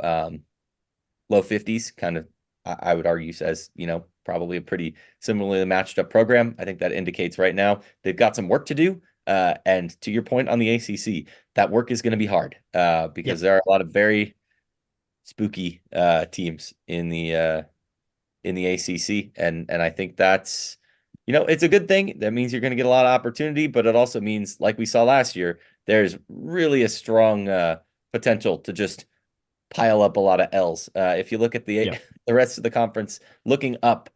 50s. Kind of, I would argue, says probably a pretty similarly matched up program. I think that indicates right now they've got some work to do. And to your point on the ACC, that work is going to be hard because there are a lot of very spooky teams in the ACC, and I think that's it's a good thing. That means you're going to get a lot of opportunity, but it also means, like we saw last year, there's really a strong potential to just pile up a lot of L's. If you look at the rest of the conference, looking up,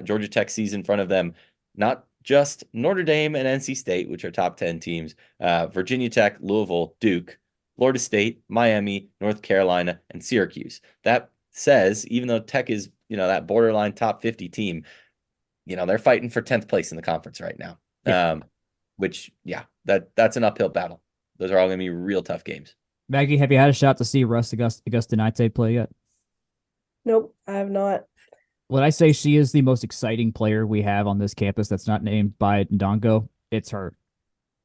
Georgia Tech sees in front of them not just Notre Dame and NC State, which are top 10 teams, Virginia Tech, Louisville, Duke, Florida State, Miami, North Carolina, and Syracuse. That says, even though Tech is, that borderline top 50 team, they're fighting for 10th place in the conference right now. Which, that's an uphill battle. Those are all going to be real tough games. Maggie, have you had a shot to see Russ Auguste play yet? Nope, I have not. When I say she is the most exciting player we have on this campus that's not named by Ndongo, it's her.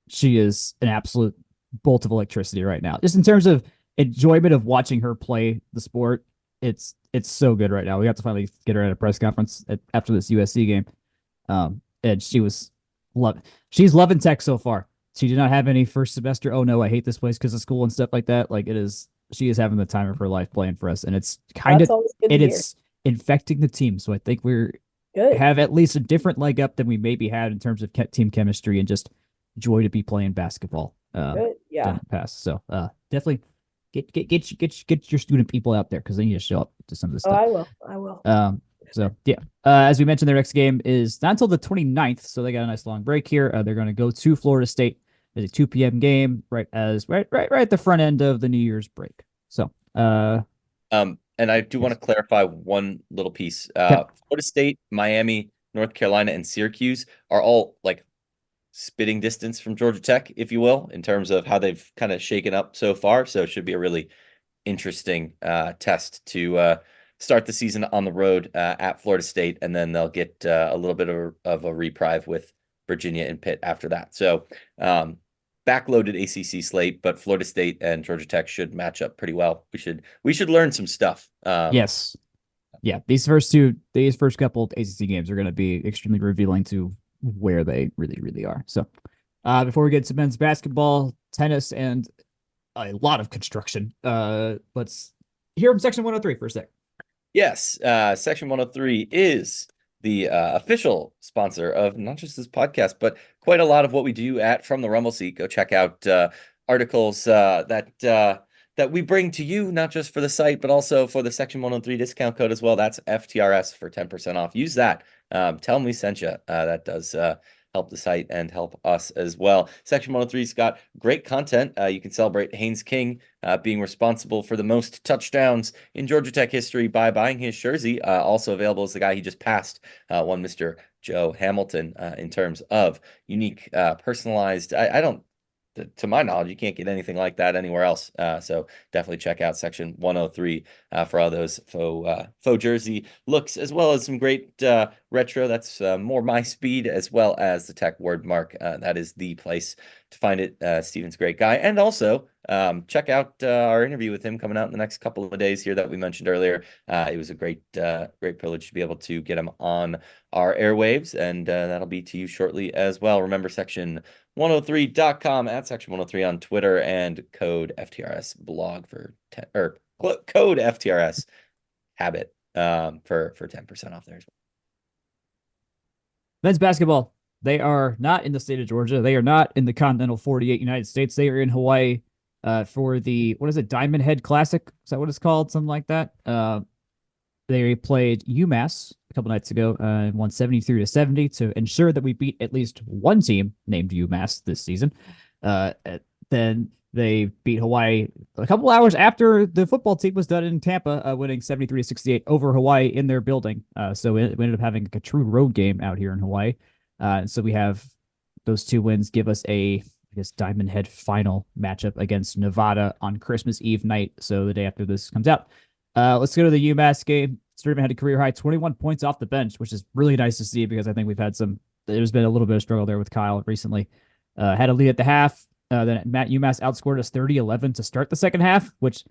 She is an absolute bolt of electricity right now. Just in terms of enjoyment of watching her play the sport, it's so good right now. We got to finally get her at a press conference after this USC game. And she's loving Tech so far. She did not have any first semester, oh no, I hate this place because of school and stuff like that. Like she is having the time of her life playing for us. And it's it's infecting the team. So I think have at least a different leg up than we maybe had in terms of team chemistry and just joy to be playing basketball. Past. So definitely get your student people out there because they need to show up to some of this stuff. I will. As we mentioned, their next game is not until the 29th, so they got a nice long break here. They're going to go to Florida State. It's a 2 p.m. game, right at the front end of the New Year's break. So, and I do want to clarify one little piece. Florida State, Miami, North Carolina, and Syracuse are all like spitting distance from Georgia Tech, if you will, in terms of how they've kind of shaken up so far. So it should be a really interesting test to start the season on the road at Florida State, and then they'll get a little bit of a reprieve with Virginia and Pitt after that. So backloaded ACC slate, but Florida State and Georgia Tech should match up pretty well. We should learn some stuff. Yes. Yeah, these first couple of ACC games are going to be extremely revealing to where they really, really are. So before we get to men's basketball, tennis, and a lot of construction, let's hear from Section 103 for a sec. Yes, Section 103 is the official sponsor of not just this podcast, but quite a lot of what we do at From the Rumble Seat. Go check out articles that we bring to you, not just for the site, but also for the Section 103 discount code as well. That's FTRS for 10% off. Use that. Tell them we sent you. That does help the site and help us as well. Section 103's got great content. You can celebrate Haynes King being responsible for the most touchdowns in Georgia Tech history by buying his jersey. Also available is the guy he just passed, one Mr. Joe Hamilton, in terms of unique, personalized. To my knowledge, you can't get anything like that anywhere else. So definitely check out Section 103 for all those faux jersey looks, as well as some great retro. That's more my speed, as well as the Tech word mark. That is the place to find it. Steven's a great guy. And also check out our interview with him coming out in the next couple of days here that we mentioned earlier. It was a great privilege to be able to get him on our airwaves, and that'll be to you shortly as well. Remember, Section 103.com, at Section 103 on Twitter, and code FTRS blog for code FTRS habit for 10% off there as well. Men's basketball, they are not in the state of Georgia. They are not in the continental 48 United States. They are in Hawaii for the, Diamond Head Classic? Is that what it's called? Something like that. they played UMass a couple nights ago and won 73-70 to ensure that we beat at least one team named UMass this season. Then they beat Hawaii a couple hours after the football team was done in Tampa, winning 73-68 over Hawaii in their building. So we ended up having a true road game out here in Hawaii. So we have those two wins give us I guess, Diamond Head final matchup against Nevada on Christmas Eve night. So the day after this comes out. Let's go to the UMass game. Sturtevant had a career high 21 points off the bench, which is really nice to see because I think there's been a little bit of struggle there with Kyle recently. Had a lead at the half. Then UMass outscored us 30-11 to start the second half, which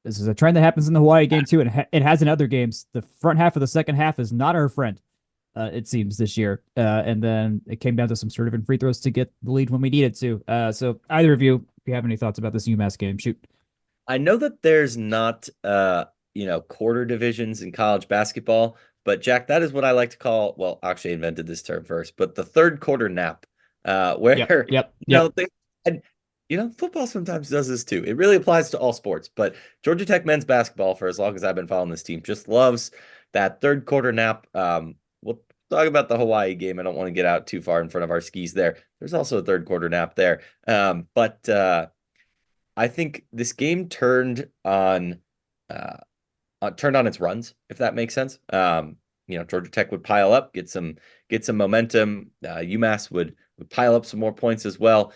this is a trend that happens in the Hawaii game too, and it has in other games. The front half of the second half is not our friend, it seems, this year. And then it came down to some Sturtevant free throws to get the lead when we needed to. So either of you, if you have any thoughts about this UMass game, shoot. I know that there's not, quarter divisions in college basketball, but Jack, that is what I like to call, well, actually I invented this term first, but the third quarter nap, where, football sometimes does this too. It really applies to all sports, but Georgia Tech men's basketball, for as long as I've been following this team, just loves that third quarter nap. We'll talk about the Hawaii game. I don't want to get out too far in front of our skis there. There's also a third quarter nap there. But I think this game turned on its runs, if that makes sense. Georgia Tech would pile up, get some momentum. UMass would pile up some more points as well.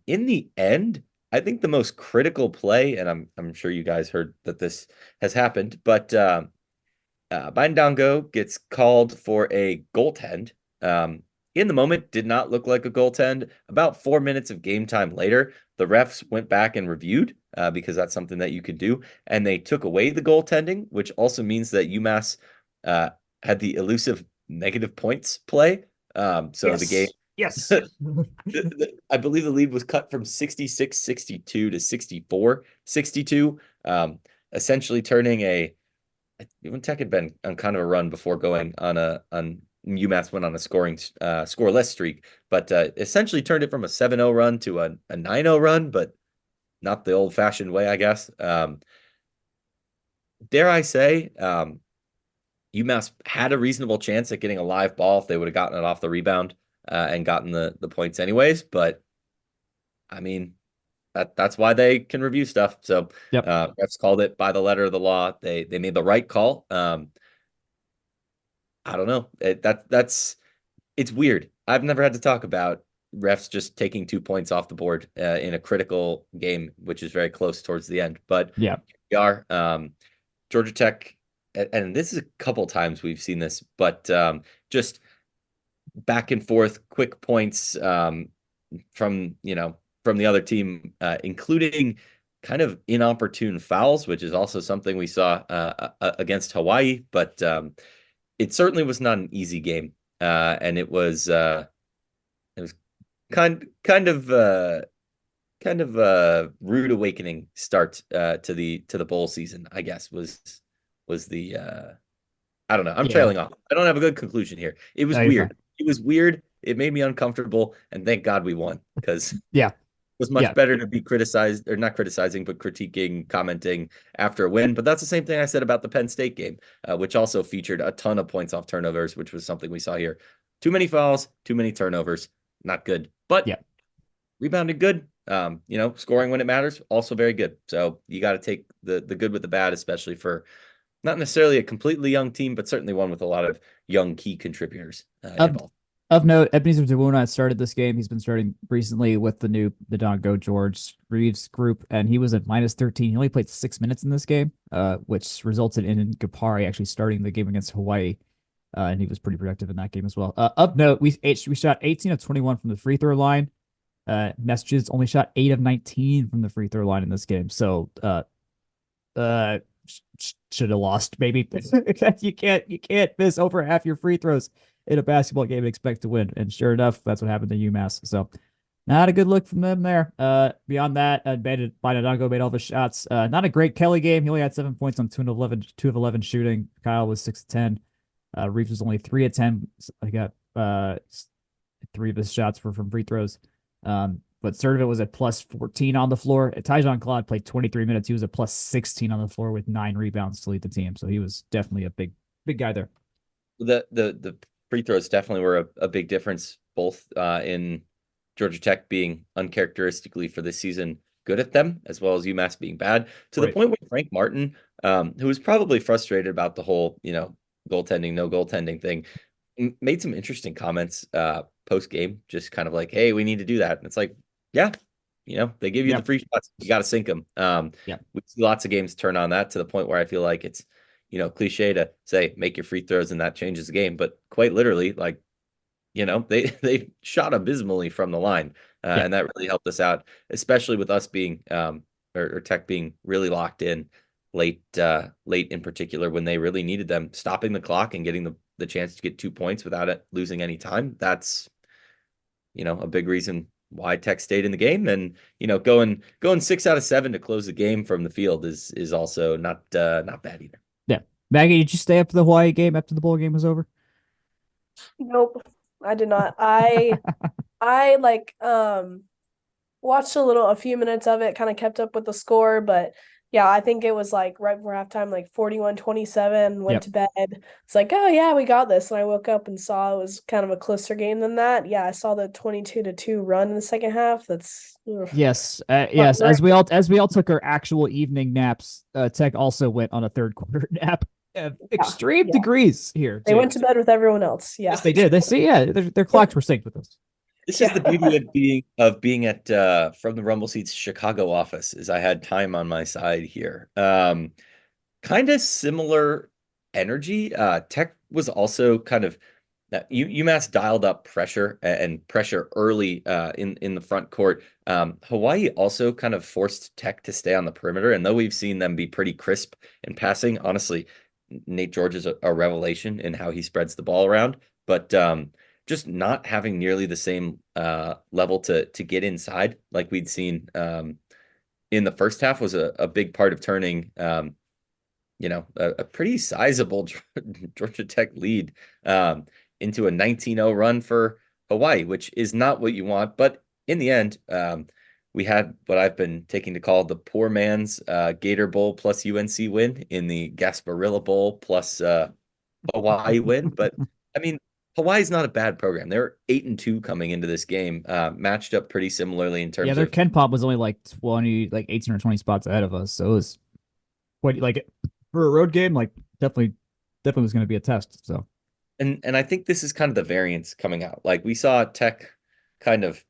In the end, I think the most critical play, and I'm sure you guys heard that this has happened, but Bandango gets called for a goaltend. In the moment, did not look like a goaltend. About 4 minutes of game time later, the refs went back and reviewed because that's something that you could do, and they took away the goaltending, which also means that UMass had the elusive negative points play. The game, yes, I believe the lead was cut from 66-62 to 64-62, essentially turning even Tech had been on kind of a run before going on UMass went on a scoreless streak, but essentially turned it from a 7-0 run to a 9-0 run, but not the old-fashioned way, I guess. Dare I say, UMass had a reasonable chance at getting a live ball if they would have gotten it off the rebound and gotten the points anyways. But I mean, that's why they can review stuff. So refs called it by the letter of the law. They made the right call. I don't know. It's weird. I've never had to talk about refs just taking 2 points off the board in a critical game, which is very close towards the end. But yeah, we are Georgia Tech, and this is a couple times we've seen this, but just back and forth, quick points from the other team, including kind of inopportune fouls, which is also something we saw against Hawaii. But it certainly was not an easy game, and it was kind of a rude awakening start to the bowl season, I guess, was the I don't know. I'm trailing off. I don't have a good conclusion here. It was weird. It was weird. It made me uncomfortable, and thank God we won, because it was much better to be criticized, or not criticizing, but critiquing, commenting after a win. But that's the same thing I said about the Penn State game, which also featured a ton of points off turnovers, which was something we saw here. Too many fouls, too many turnovers. Not good. But rebounded good. Scoring when it matters, also very good. So you got to take the good with the bad, especially for not necessarily a completely young team, but certainly one with a lot of young key contributors involved. Of note, Ebenezer DeWuna started this game. He's been starting recently with the Don Go George Reeves group, and he was at -13. He only played 6 minutes in this game, which resulted in Gapari actually starting the game against Hawaii, and he was pretty productive in that game as well. Of note, we shot 18 of 21 from the free throw line. Massachusetts only shot 8 of 19 from the free throw line in this game, so should have lost maybe. You can't miss over half your free throws in a basketball game and expect to win. And sure enough, that's what happened to UMass. So not a good look from them there. Beyond that, Bandango made all the shots. Not a great Kelly game. He only had 7 points on 2 of 11 shooting. Kyle was 6 of 10. Reeves was only 3 of 10. I got 3 of his shots were from free throws. but Sertivate was at plus 14 on the floor. Tyjon Claude played 23 minutes. He was at plus 16 on the floor with 9 rebounds to lead the team. So he was definitely a big guy there. The free throws definitely were a big difference, both in Georgia Tech being uncharacteristically for this season good at them, as well as UMass being bad, to the point where Frank Martin, who was probably frustrated about the whole, goaltending, no goaltending thing, made some interesting comments post game, just kind of like, hey, we need to do that. And it's like, yeah, they give you the free shots, you got to sink them. We see lots of games turn on that, to the point where I feel like it's, cliche to say make your free throws and that changes the game, but quite literally, like, they shot abysmally from the line, and that really helped us out, especially with us being or Tech being really locked in late in particular, when they really needed them, stopping the clock and getting the chance to get 2 points without it losing any time. That's a big reason why Tech stayed in the game, and going 6 out of 7 to close the game from the field is also not bad either. Yeah, Maggie, did you stay up for the Hawaii game after the bowl game was over? Nope, I did not. I watched a few minutes of it, kind of kept up with the score, but yeah, I think it was like right before halftime, like 41-27, went to bed. It's like, oh yeah, we got this. And I woke up and saw it was kind of a closer game than that. Yeah, I saw the 22-2 run in the second half. That's yes. As we all took our actual evening naps, Tech also went on a third quarter nap. Extreme degrees here. They went to bed with everyone else. Yeah. Yes, they did. Their clocks were synced with us. This is the beauty of being at From the Rumble Seats Chicago office, is I had time on my side here. Kind of similar energy. Tech was also kind of UMass dialed up pressure and pressure early in the front court. Hawaii also kind of forced Tech to stay on the perimeter, and though we've seen them be pretty crisp in passing, honestly, Nate George is a revelation in how he spreads the ball around, but just not having nearly the same level to get inside like we'd seen in the first half was a big part of turning a pretty sizable Georgia Tech lead into a 19-0 run for Hawaii, which is not what you want. But in the end, we had what I've been taking to call the poor man's Gator Bowl plus UNC win in the Gasparilla Bowl plus Hawaii win. But I mean, Hawaii's not a bad program. They're 8-2 coming into this game, matched up pretty similarly in terms of. Their Ken Pop was only like 18 or 20 spots ahead of us. So it was quite like for a road game, like definitely was going to be a test. So, and I think this is kind of the variance coming out. Like we saw Tech kind of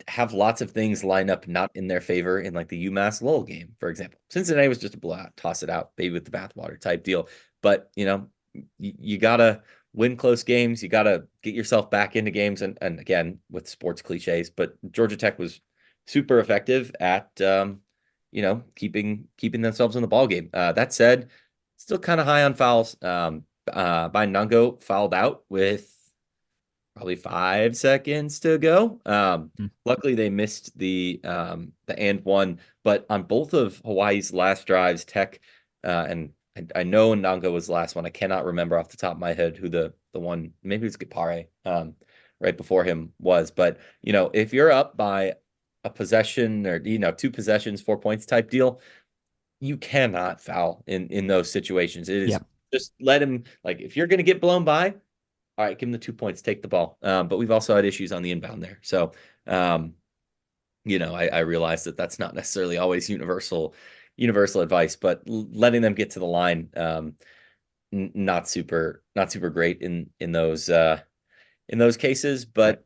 have lots of things line up not in their favor in like the UMass Lowell game, for example. Cincinnati was just a blowout, toss it out, baby with the bathwater type deal. But you gotta win close games. You gotta get yourself back into games, and again with sports cliches. But Georgia Tech was super effective at keeping themselves in the ball game. That said, still kind of high on fouls. Nungo fouled out with probably 5 seconds to go. Luckily, they missed the and one, but on both of Hawaii's last drives, Tech and I know Nungo was the last one. I cannot remember off the top of my head who the one, maybe it was Gapare right before him was. But if you're up by a possession or 2 possessions, 4 points type deal, you cannot foul in those situations. It is just let him, like, if you're going to get blown by, all right, give him the 2 points, take the ball. But we've also had issues on the inbound there. So, I realize that that's not necessarily always universal advice, but letting them get to the line, not super great in those cases. But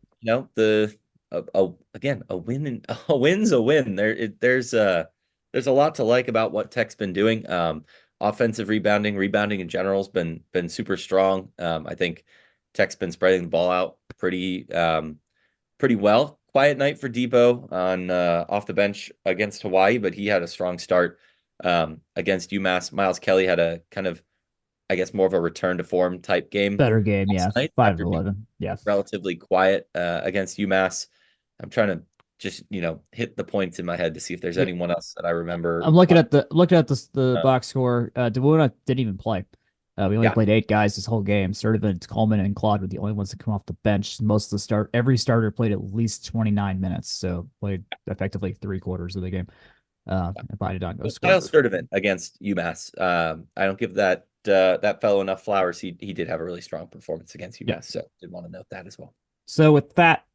again, a win's a win. There's a lot to like about what Tech's been doing. Offensive rebounding in general has been super strong. I think Tech's been spreading the ball out pretty well. Quiet night for Debo on off the bench against Hawaii, but he had a strong start against UMass. Miles Kelly had a kind of, I guess, more of a return to form type game. Better game, yeah. 5-11, yeah. Relatively quiet against UMass. I'm trying to just hit the points in my head to see if there's anyone else that I remember. I'm looking at the box score. Dewuna didn't even play. We only played 8 guys this whole game. Sturdivant, Coleman, and Claude were the only ones that come off the bench. Most of the every starter played at least 29 minutes, so played effectively 3/4 of the game. If I did not go score. Kyle Sturdivant against UMass. I don't give that fellow enough flowers. He did have a really strong performance against UMass, so did want to note that as well. So with that,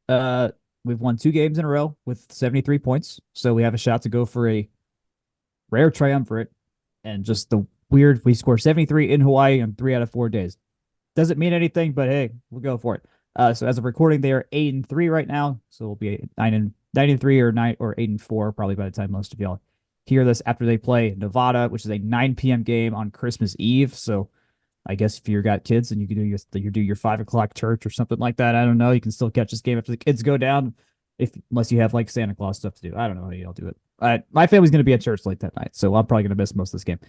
we've won 2 games in a row with 73 points. So we have a shot to go for a rare triumvirate, and just the weird, we score 73 in Hawaii on 3 out of 4 days. Doesn't mean anything, but hey, we'll go for it. So as of recording, they are 8-3 right now. So we'll be 9-3 or 8-4 probably by the time most of y'all hear this, after they play Nevada, which is a 9 p.m. game on Christmas Eve. So I guess if you've got kids and you can do your 5 o'clock church or something like that, I don't know, you can still catch this game after the kids go down, unless you have like Santa Claus stuff to do. I don't know how y'all do it. My family's going to be at church late that night, so I'm probably going to miss most of this game.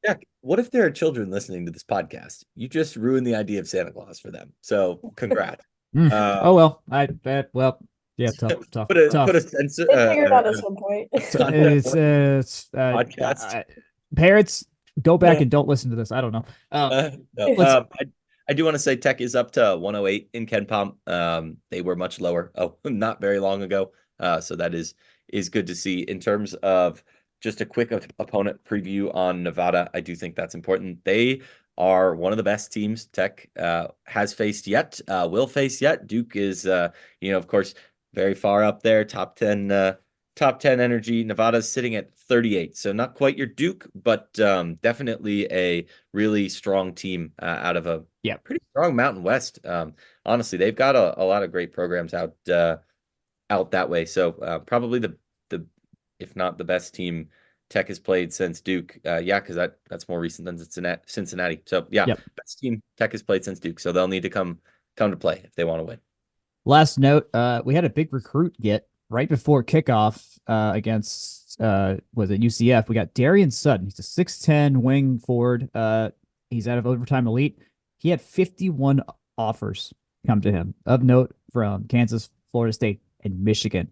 Jack, what if there are children listening to this podcast? You just ruined the idea of Santa Claus for them. So congrats. Oh well, yeah, tough. Put a censor. Figure it out at some point. It's podcast. Parents, go back and don't listen to this. I don't know. I do want to say Tech is up to 108 in KenPom. They were much lower. Not very long ago. So that is good to see. In terms of just a quick opponent preview on Nevada, I do think that's important. They are one of the best teams Tech has faced yet, will face yet. Duke is, of course, very far up there, top 10 energy. Nevada's sitting at 38, so not quite your Duke, but definitely a really strong team out of a pretty strong Mountain West. Honestly, they've got a lot of great programs out that way. So probably the if not the best team Tech has played since Duke. Because that's more recent than Cincinnati. So best team Tech has played since Duke. So they'll need to come to play if they want to win. Last note, we had a big recruit get right before kickoff against was it UCF. We got Darian Sutton. He's a 6'10" wing forward. He's out of Overtime Elite. He had 51 offers come to him, of note, from Kansas, Florida State, and Michigan.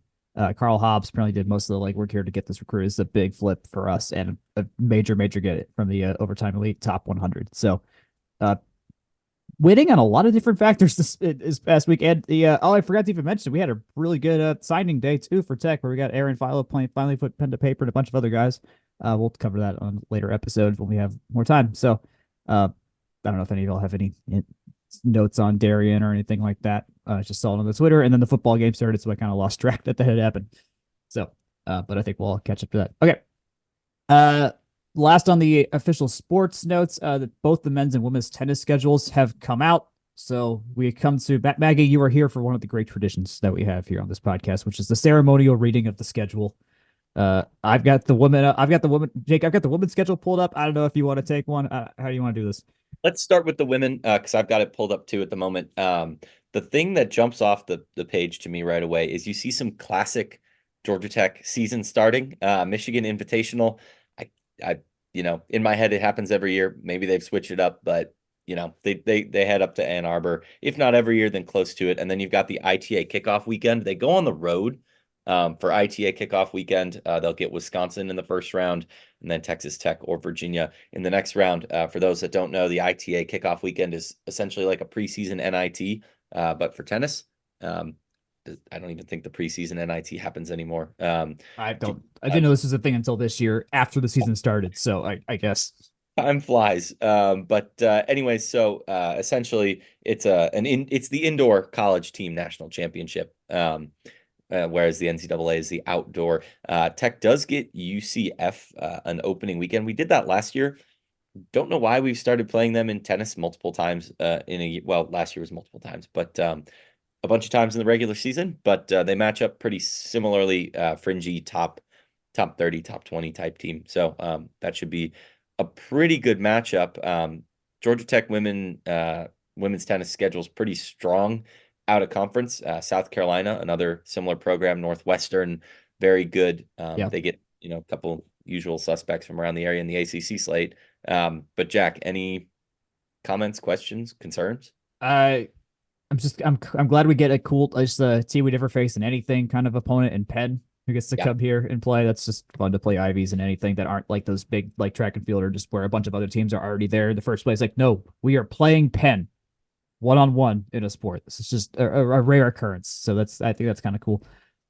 Carl Hobbs apparently did most of the legwork here to get this recruit. It's a big flip for us and a major get it from the Overtime Elite top 100. So winning on a lot of different factors this past week. And I forgot to even mention, we had a really good signing day too for Tech, where we got Aaron Philo finally put pen to paper and a bunch of other guys. We'll cover that on later episodes when we have more time. So I don't know if any of y'all have any notes on Darian or anything like that. I just saw it on the Twitter, and then the football game started, so I kind of lost track that had happened. So, but I think we'll all catch up to that. Okay. Last on the official sports notes, that both the men's and women's tennis schedules have come out. So we come to Maggie. You are here for one of the great traditions that we have here on this podcast, which is the ceremonial reading of the schedule. I've got the women. Jake, I've got the women's schedule pulled up. I don't know if you want to take one. How do you want to do this? Let's start with the women, because I've got it pulled up too at the moment. The thing that jumps off the page to me right away is you see some classic Georgia Tech season starting. Michigan Invitational. I in my head it happens every year. Maybe they've switched it up, but they head up to Ann Arbor, if not every year, then close to it. And then you've got the ITA kickoff weekend. They go on the road for ITA kickoff weekend. They'll get Wisconsin in the first round, and then Texas Tech or Virginia in the next round. For those that don't know, the ITA kickoff weekend is essentially like a preseason NIT, but for tennis. I don't even think the preseason NIT happens anymore. I didn't know this was a thing until this year after the season started. So I guess time flies. But anyway, so essentially it's it's the indoor college team national championship. Whereas the NCAA is the outdoor. Tech does get UCF an opening weekend. We did that last year. Don't know why we've started playing them in tennis multiple times last year was multiple times, but a bunch of times in the regular season. But they match up pretty similarly, fringy top 30, top 20 type team. So that should be a pretty good matchup. Georgia Tech women's tennis schedule is pretty strong out of conference. South Carolina, another similar program. Northwestern, very good. They get a couple usual suspects from around the area in the ACC slate. But Jack, any comments, questions, concerns? I'm glad we get a cool team we never faced in anything kind of opponent in Penn. who gets to come here and play. That's just fun to play Ivies and anything that aren't like those big like track and field or just where a bunch of other teams are already there in the first place. Like, no, we are playing Penn one-on-one in a sport. This is just a rare occurrence. So I think that's kind of cool.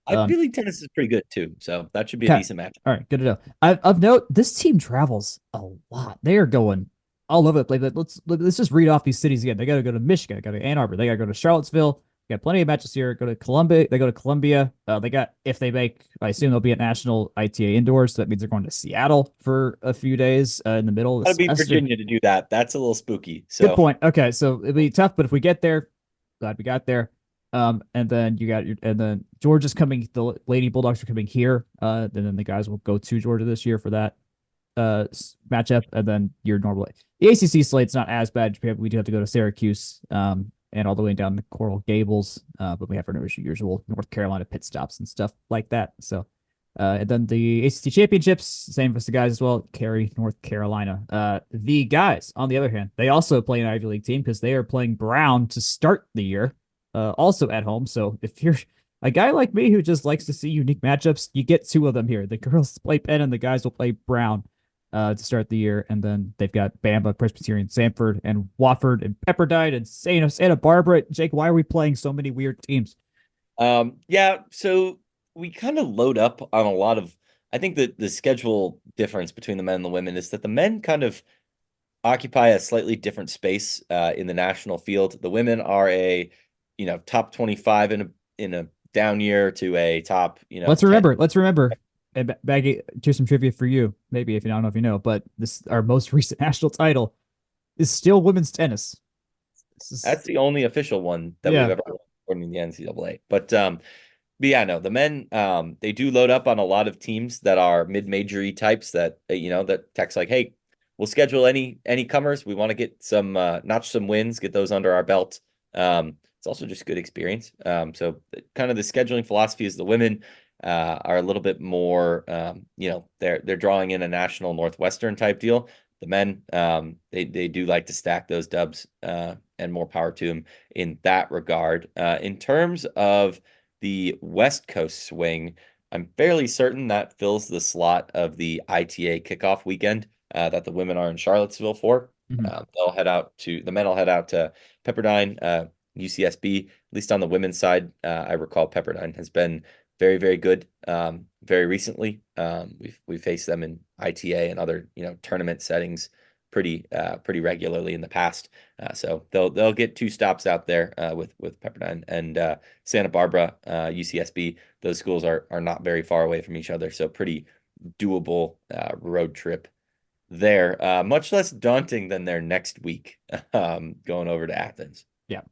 Ivy League tennis is pretty good too, so that should be a decent match. All right, good to know. Of note, this team travels a lot. They are going all over the place. Let's just read off these cities again. They got to go to Michigan, they got to go to Ann Arbor, they got to go to Charlottesville. Got plenty of matches here. Go to Columbia. They go to Columbia. They got, if they make, I assume they'll be at National ITA indoors. So that means they're going to Seattle for a few days in the middle of the semester. Gotta be Virginia to do that. That's a little spooky. So. Good point. Okay, so it'll be tough, but if we get there, glad we got there. And then and then Georgia's coming. The Lady Bulldogs are coming here. And then the guys will go to Georgia this year for that matchup. And then your normal the ACC slate's not as bad. We do have to go to Syracuse. And all the way down to Coral Gables, but we have our usual North Carolina pit stops and stuff like that. So, and then the ACC championships, same as the guys as well. Cary, North Carolina. The guys, on the other hand, they also play an Ivy League team because they are playing Brown to start the year, also at home. So if you're a guy like me who just likes to see unique matchups, you get two of them here. The girls play Penn and the guys will play Brown. To start the year, and then they've got Bama, Presbyterian, Sanford, and Wofford, and Pepperdine, and Santa Barbara. Jake, why are we playing so many weird teams? Yeah, so we kind of load up on a lot of. I think that the schedule difference between the men and the women is that the men kind of occupy a slightly different space in the national field. The women are a top 25 in a down year to a top. Let's remember. And Maggie, here's some trivia for you. Maybe if you don't know if you know, but our most recent national title is still women's tennis. That's the only official one that we've ever won, according to the NCAA. But yeah, no, the men they do load up on a lot of teams that are mid-majory types that that text like, hey, we'll schedule any comers. We want to get some notch some wins, get those under our belt. It's also just good experience. So kind of the scheduling philosophy is the women are a little bit more, they're drawing in a national Northwestern type deal. The men, they do like to stack those dubs, and more power to them in that regard. In terms of the West Coast swing, I'm fairly certain that fills the slot of the ITA kickoff weekend that the women are in Charlottesville for. Mm-hmm. The men will head out to Pepperdine, UCSB. At least on the women's side, I recall Pepperdine has been very, very good. Very recently, we've faced them in ITA and other tournament settings pretty regularly in the past. So they'll get two stops out there with Pepperdine and Santa Barbara, UCSB. Those schools are not very far away from each other, so pretty doable road trip there. Much less daunting than their next week going over to Athens. Yeah.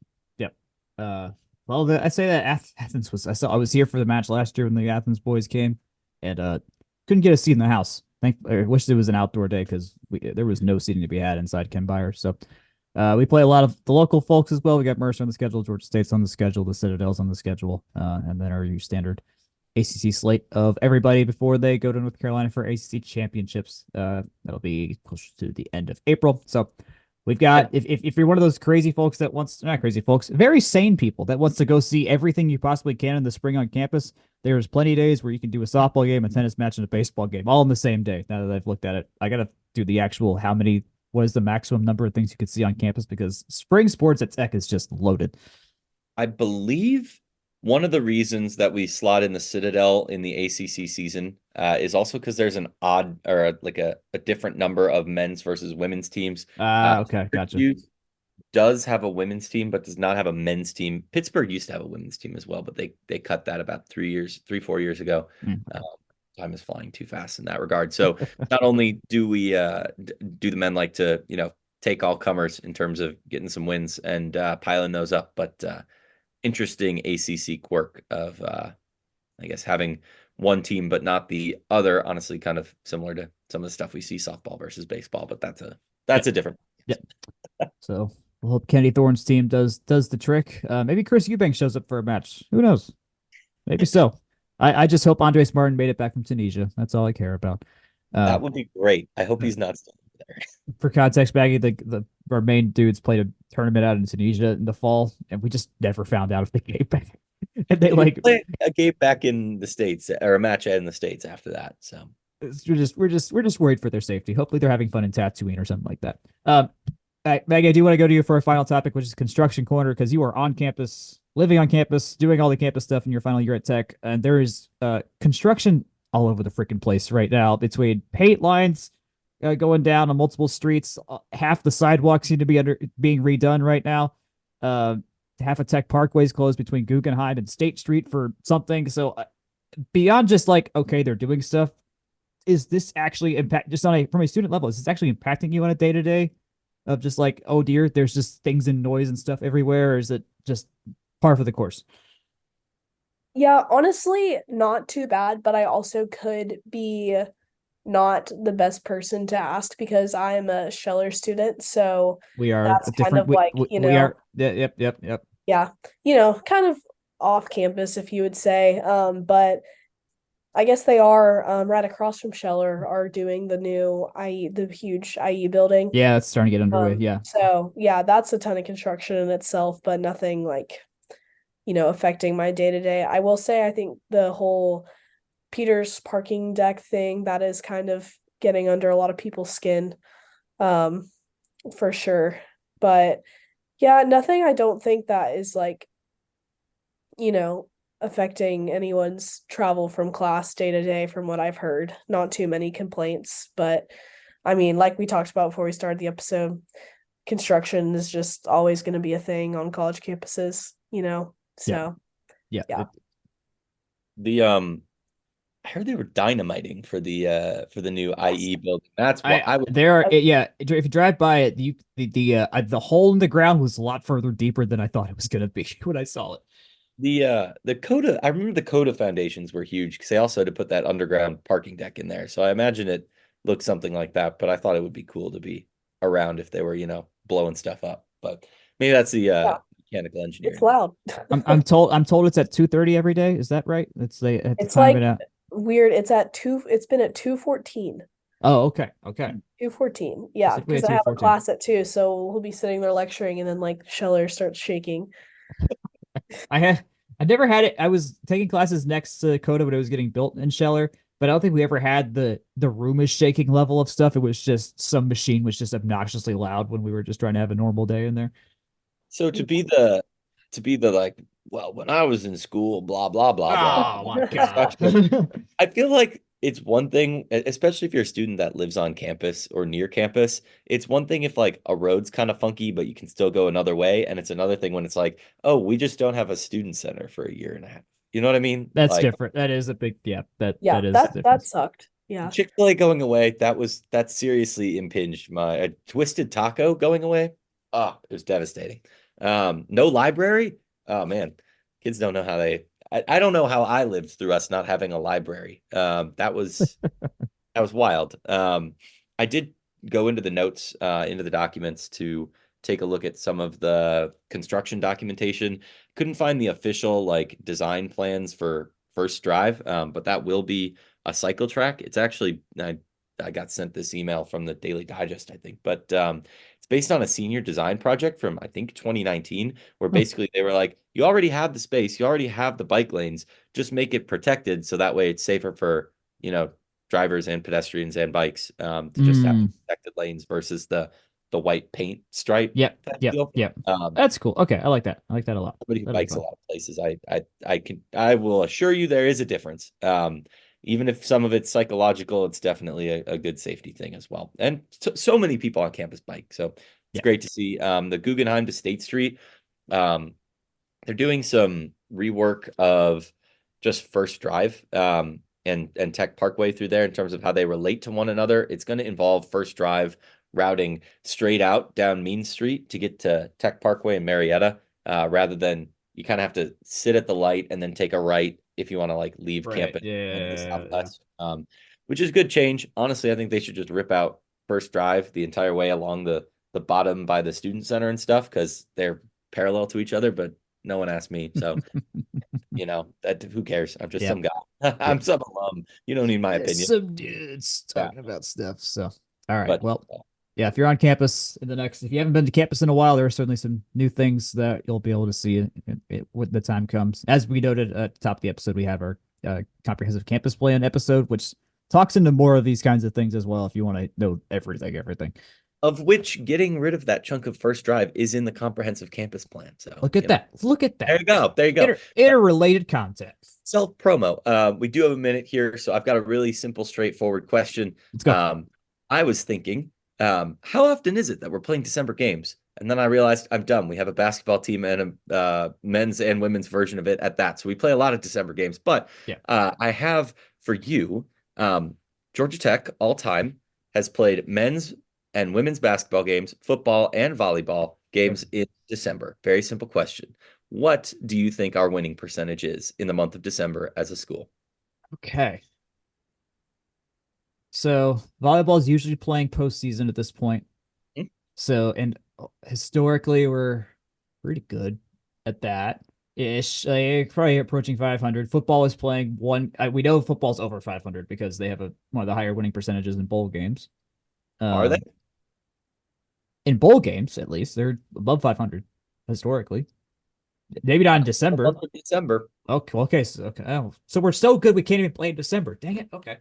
Well, I say that Athens was. I was here for the match last year when the Athens boys came, and couldn't get a seat in the house. I wish it was an outdoor day because there was no seating to be had inside Ken Byers. So we play a lot of the local folks as well. We got Mercer on the schedule, Georgia State's on the schedule, the Citadel's on the schedule, and then our standard ACC slate of everybody before they go to North Carolina for ACC championships. That'll be close to the end of April. So. We've got, if you're one of those crazy folks that not crazy folks, very sane people that wants to go see everything you possibly can in the spring on campus, there's plenty of days where you can do a softball game, a tennis match, and a baseball game all in the same day. Now that I've looked at it, I got to do the actual what is the maximum number of things you could see on campus because spring sports at Tech is just loaded. I believe one of the reasons that we slot in the Citadel in the ACC season is also because there's an odd or a different number of men's versus women's teams. Okay, gotcha. Does have a women's team, but does not have a men's team. Pittsburgh used to have a women's team as well, but they cut that about 4 years ago. Time is flying too fast in that regard. So not only do we do the men like to take all comers in terms of getting some wins and piling those up, but interesting ACC quirk of I guess having one team but not the other. Honestly, kind of similar to some of the stuff we see softball versus baseball, but that's a different. Yeah. So we'll hope Kennedy Thorne's team does the trick. Maybe Chris Eubank shows up for a match. Who knows? Maybe so. I just hope Andres Martin made it back from Tunisia. That's all I care about. That would be great. I hope he's not still there. For context, Maggie, our main dudes played a tournament out in Tunisia in the fall, and we just never found out if they came back. And they like play a game back in the States or a match in the States after that. So we're just worried for their safety. Hopefully they're having fun in Tatooine or something like that. Maggie, I do want to go to you for a final topic, which is construction corner, because you are on campus, living on campus, doing all the campus stuff in your final year at Tech, and there is construction all over the freaking place right now between paint lines going down on multiple streets. Half the sidewalks seem to be being redone right now. Half of Tech Parkway is closed between Guggenheim and State Street for something. So beyond just like, okay, they're doing stuff, is this actually impact just on from a student level? Is this actually impacting you on a day to day of just like, oh dear, there's just things and noise and stuff everywhere? Or is it just par for the course? Yeah, honestly, not too bad, but I also could be not the best person to ask because I'm a Scheller student. So We are that's kind different. of like, We are. Yep. yeah, kind of off campus, if you would say. But I guess they are right across from Scheller are doing the new the huge IE building. Yeah, it's starting to get underway. Yeah. So yeah, that's a ton of construction in itself, but nothing like, affecting my day to day. I will say I think the whole Peter's parking deck thing that is kind of getting under a lot of people's skin, for sure. But yeah, nothing I don't think that is like, you know, affecting anyone's travel from class day to day from what I've heard. Not too many complaints, but I mean, like we talked about before we started the episode, construction is just always going to be a thing on college campuses, So, Yeah. yeah. I heard they were dynamiting for the new IE building. That's what I would. There are yeah. If you drive by it, the hole in the ground was a lot further deeper than I thought it was gonna be when I saw it. The Coda. I remember the Coda foundations were huge because they also had to put that underground parking deck in there. So I imagine it looked something like that. But I thought it would be cool to be around if they were blowing stuff up. But maybe that's the mechanical engineering. It's loud. I'm told it's at 2:30 every day. Is that right? They have to It's time like it out. weird. It's been at 2:14. Oh, okay. 2:14. Yeah, Specifically because at I have a 2:14. class at 2, so we'll be sitting there lecturing and then like Scheller starts shaking. I never had it. I was taking classes next to Coda when it was getting built in Scheller, but I don't think we ever had the room is shaking level of stuff. It was just some machine was just obnoxiously loud when we were just trying to have a normal day in there. So to be the like, well, when I was in school, blah blah blah blah. Oh my god. I feel like it's one thing, especially if you're a student that lives on campus or near campus. It's one thing if like a road's kind of funky, but you can still go another way, and it's another thing when it's like, oh, we just don't have a student center for a year and a half. You know what I mean? That's Like, different. That is a big that Yeah, is that different. sucked. Yeah. Chick-fil-A going away, that seriously impinged my Twisted Taco going away. Oh, it was devastating. No library. Oh man, kids don't know how I don't know how I lived through us not having a library. That was wild. I did go into the notes, into the documents to take a look at some of the construction documentation. Couldn't find the official like design plans for First Drive, but that will be a cycle track. It's actually I got sent this email from the Daily Digest, I think, but it's based on a senior design project from I think 2019, where basically they were like, you already have the space, you already have the bike lanes, just make it protected so that way it's safer for drivers and pedestrians and bikes to just have protected lanes versus the white paint stripe. Yep. That's cool. Okay, I like that. I like that a lot. Somebody who bikes a lot of places, I will assure you there is a difference. Even if some of it's psychological, it's definitely a good safety thing as well. And so many people on campus bike, so it's great to see. The Guggenheim to State Street, they're doing some rework of just First Drive and Tech Parkway through there in terms of how they relate to one another. It's going to involve First Drive routing straight out down Mean Street to get to Tech Parkway and Marietta, rather than you kind of have to sit at the light and then take a right if you want to like leave campus in the southwest, which is good change. Honestly, I think they should just rip out First Drive the entire way along the bottom by the student center and stuff because they're parallel to each other, but no one asked me. So, that who cares? I'm just some guy. I'm some alum. You don't need my opinion. Some dudes talking about stuff. So, all right. But, well, yeah, if you're on campus if you haven't been to campus in a while, there are certainly some new things that you'll be able to see when the time comes. As we noted at the top of the episode, we have our comprehensive campus plan episode, which talks into more of these kinds of things as well. If you want to know everything. Of which getting rid of that chunk of first drive is in the comprehensive campus plan. So look at that. Look at that. There you go. Interrelated context. Self promo. We do have a minute here, so I've got a really simple, straightforward question. Let's go. I was thinking, how often is it that we're playing December games? And then I realized I'm dumb. We have a basketball team and a men's and women's version of it at that. So we play a lot of December games. But I have for you, Georgia Tech all time has played men's and women's basketball games, football and volleyball games in December. Very simple question. What do you think our winning percentage is in the month of December as a school? Okay. So volleyball is usually playing postseason at this point. Mm-hmm. So, and historically, we're pretty good at that ish. Probably approaching 500. Football is playing one. We know football's over 500 because they have one of the higher winning percentages in bowl games. Are they? In bowl games, at least, they're above 500 historically. Maybe not in December. December. Okay. So we're so good we can't even play in December. Dang it. Okay.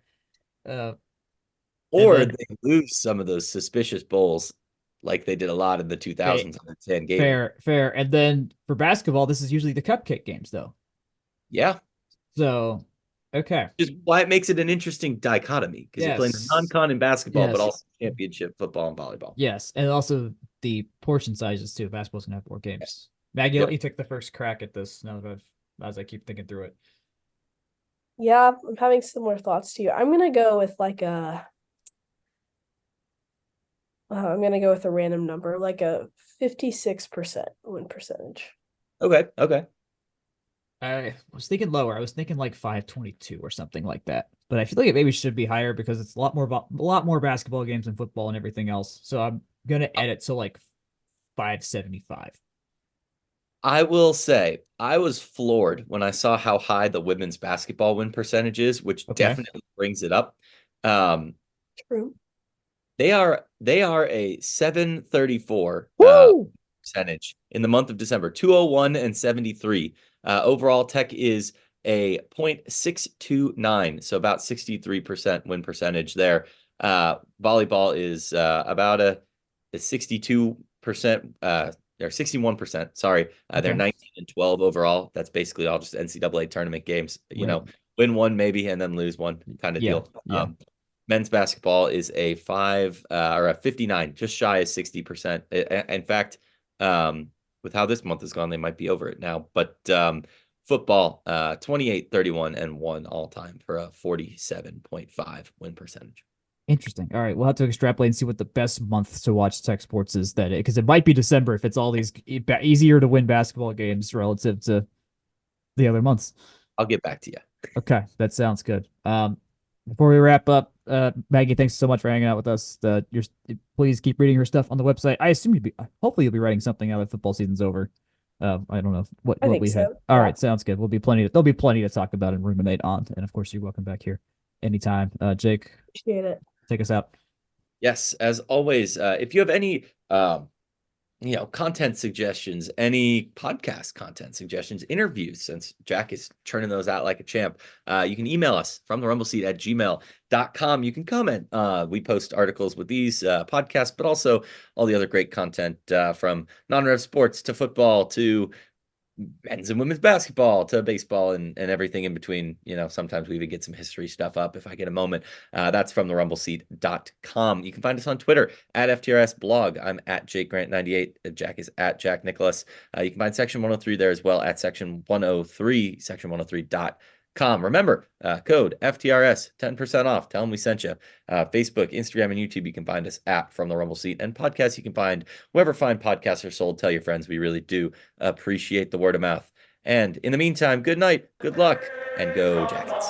Or they lose some of those suspicious bowls like they did a lot in the 2010 game. Fair. And then for basketball, this is usually the cupcake games, though. Yeah. So, okay. Just why it makes it an interesting dichotomy, because you're playing non-con in basketball, but also championship football and volleyball. Yes, and also the portion sizes, too. Basketball's going to have more games. Maggie, let you take the first crack at this now that as I keep thinking through it. Yeah, I'm having similar thoughts to you. I'm going to go with I'm going to go with a random number, like a 56% win percentage. Okay. I was thinking lower. I was thinking like 522 or something like that. But I feel like it maybe should be higher because it's a lot more basketball games than football and everything else. So I'm going to edit to like 575. I will say I was floored when I saw how high the women's basketball win percentage is, which definitely brings it up. True. They are a 734 percentage in the month of December, 201 and 73. Overall, Tech is a 0.629, so about 63% win percentage there. Volleyball is about a 62%, or 61%. Sorry, they're 19 and 12 overall. That's basically all just NCAA tournament games. You know, win one maybe and then lose one kind of deal. Yeah. Men's basketball is a 59, just shy of 60%. In fact, with how this month has gone, they might be over it now. But football, 28, 31, and 1 all time for a 47.5 win percentage. Interesting. All right, we'll have to extrapolate and see what the best month to watch Tech sports is. That because it might be December if it's all these easier to win basketball games relative to the other months. I'll get back to you. Okay, that sounds good. Before we wrap up, Maggie, thanks so much for hanging out with us. Please keep reading her stuff on the website. I assume hopefully you'll be writing something now that football season's over. I don't know what we have. All right, sounds good. There'll be plenty to talk about and ruminate on. And of course, you're welcome back here anytime. Jake, appreciate it. Take us out. Yes, as always, if you have any content suggestions, any podcast content suggestions, interviews, since Jack is churning those out like a champ, you can email us from therumbleseat@gmail.com. You can comment. We post articles with these podcasts, but also all the other great content from non-rev sports to football to men's and women's basketball to baseball and everything in between. Sometimes we even get some history stuff up if I get a moment. That's from therumbleseat.com. You can find us on Twitter at FTRS blog. I'm at JakeGrant98. Jack is at Jack Nicholas. You can find Section 103 there as well at Section 103, section103.com. Remember, code FTRS, 10% off. Tell them we sent you. Facebook, Instagram, and YouTube, you can find us at From the Rumble Seat. And podcasts, you can find wherever fine podcasts are sold. Tell your friends. We really do appreciate the word of mouth. And in the meantime, good night, good luck, and go Jackets.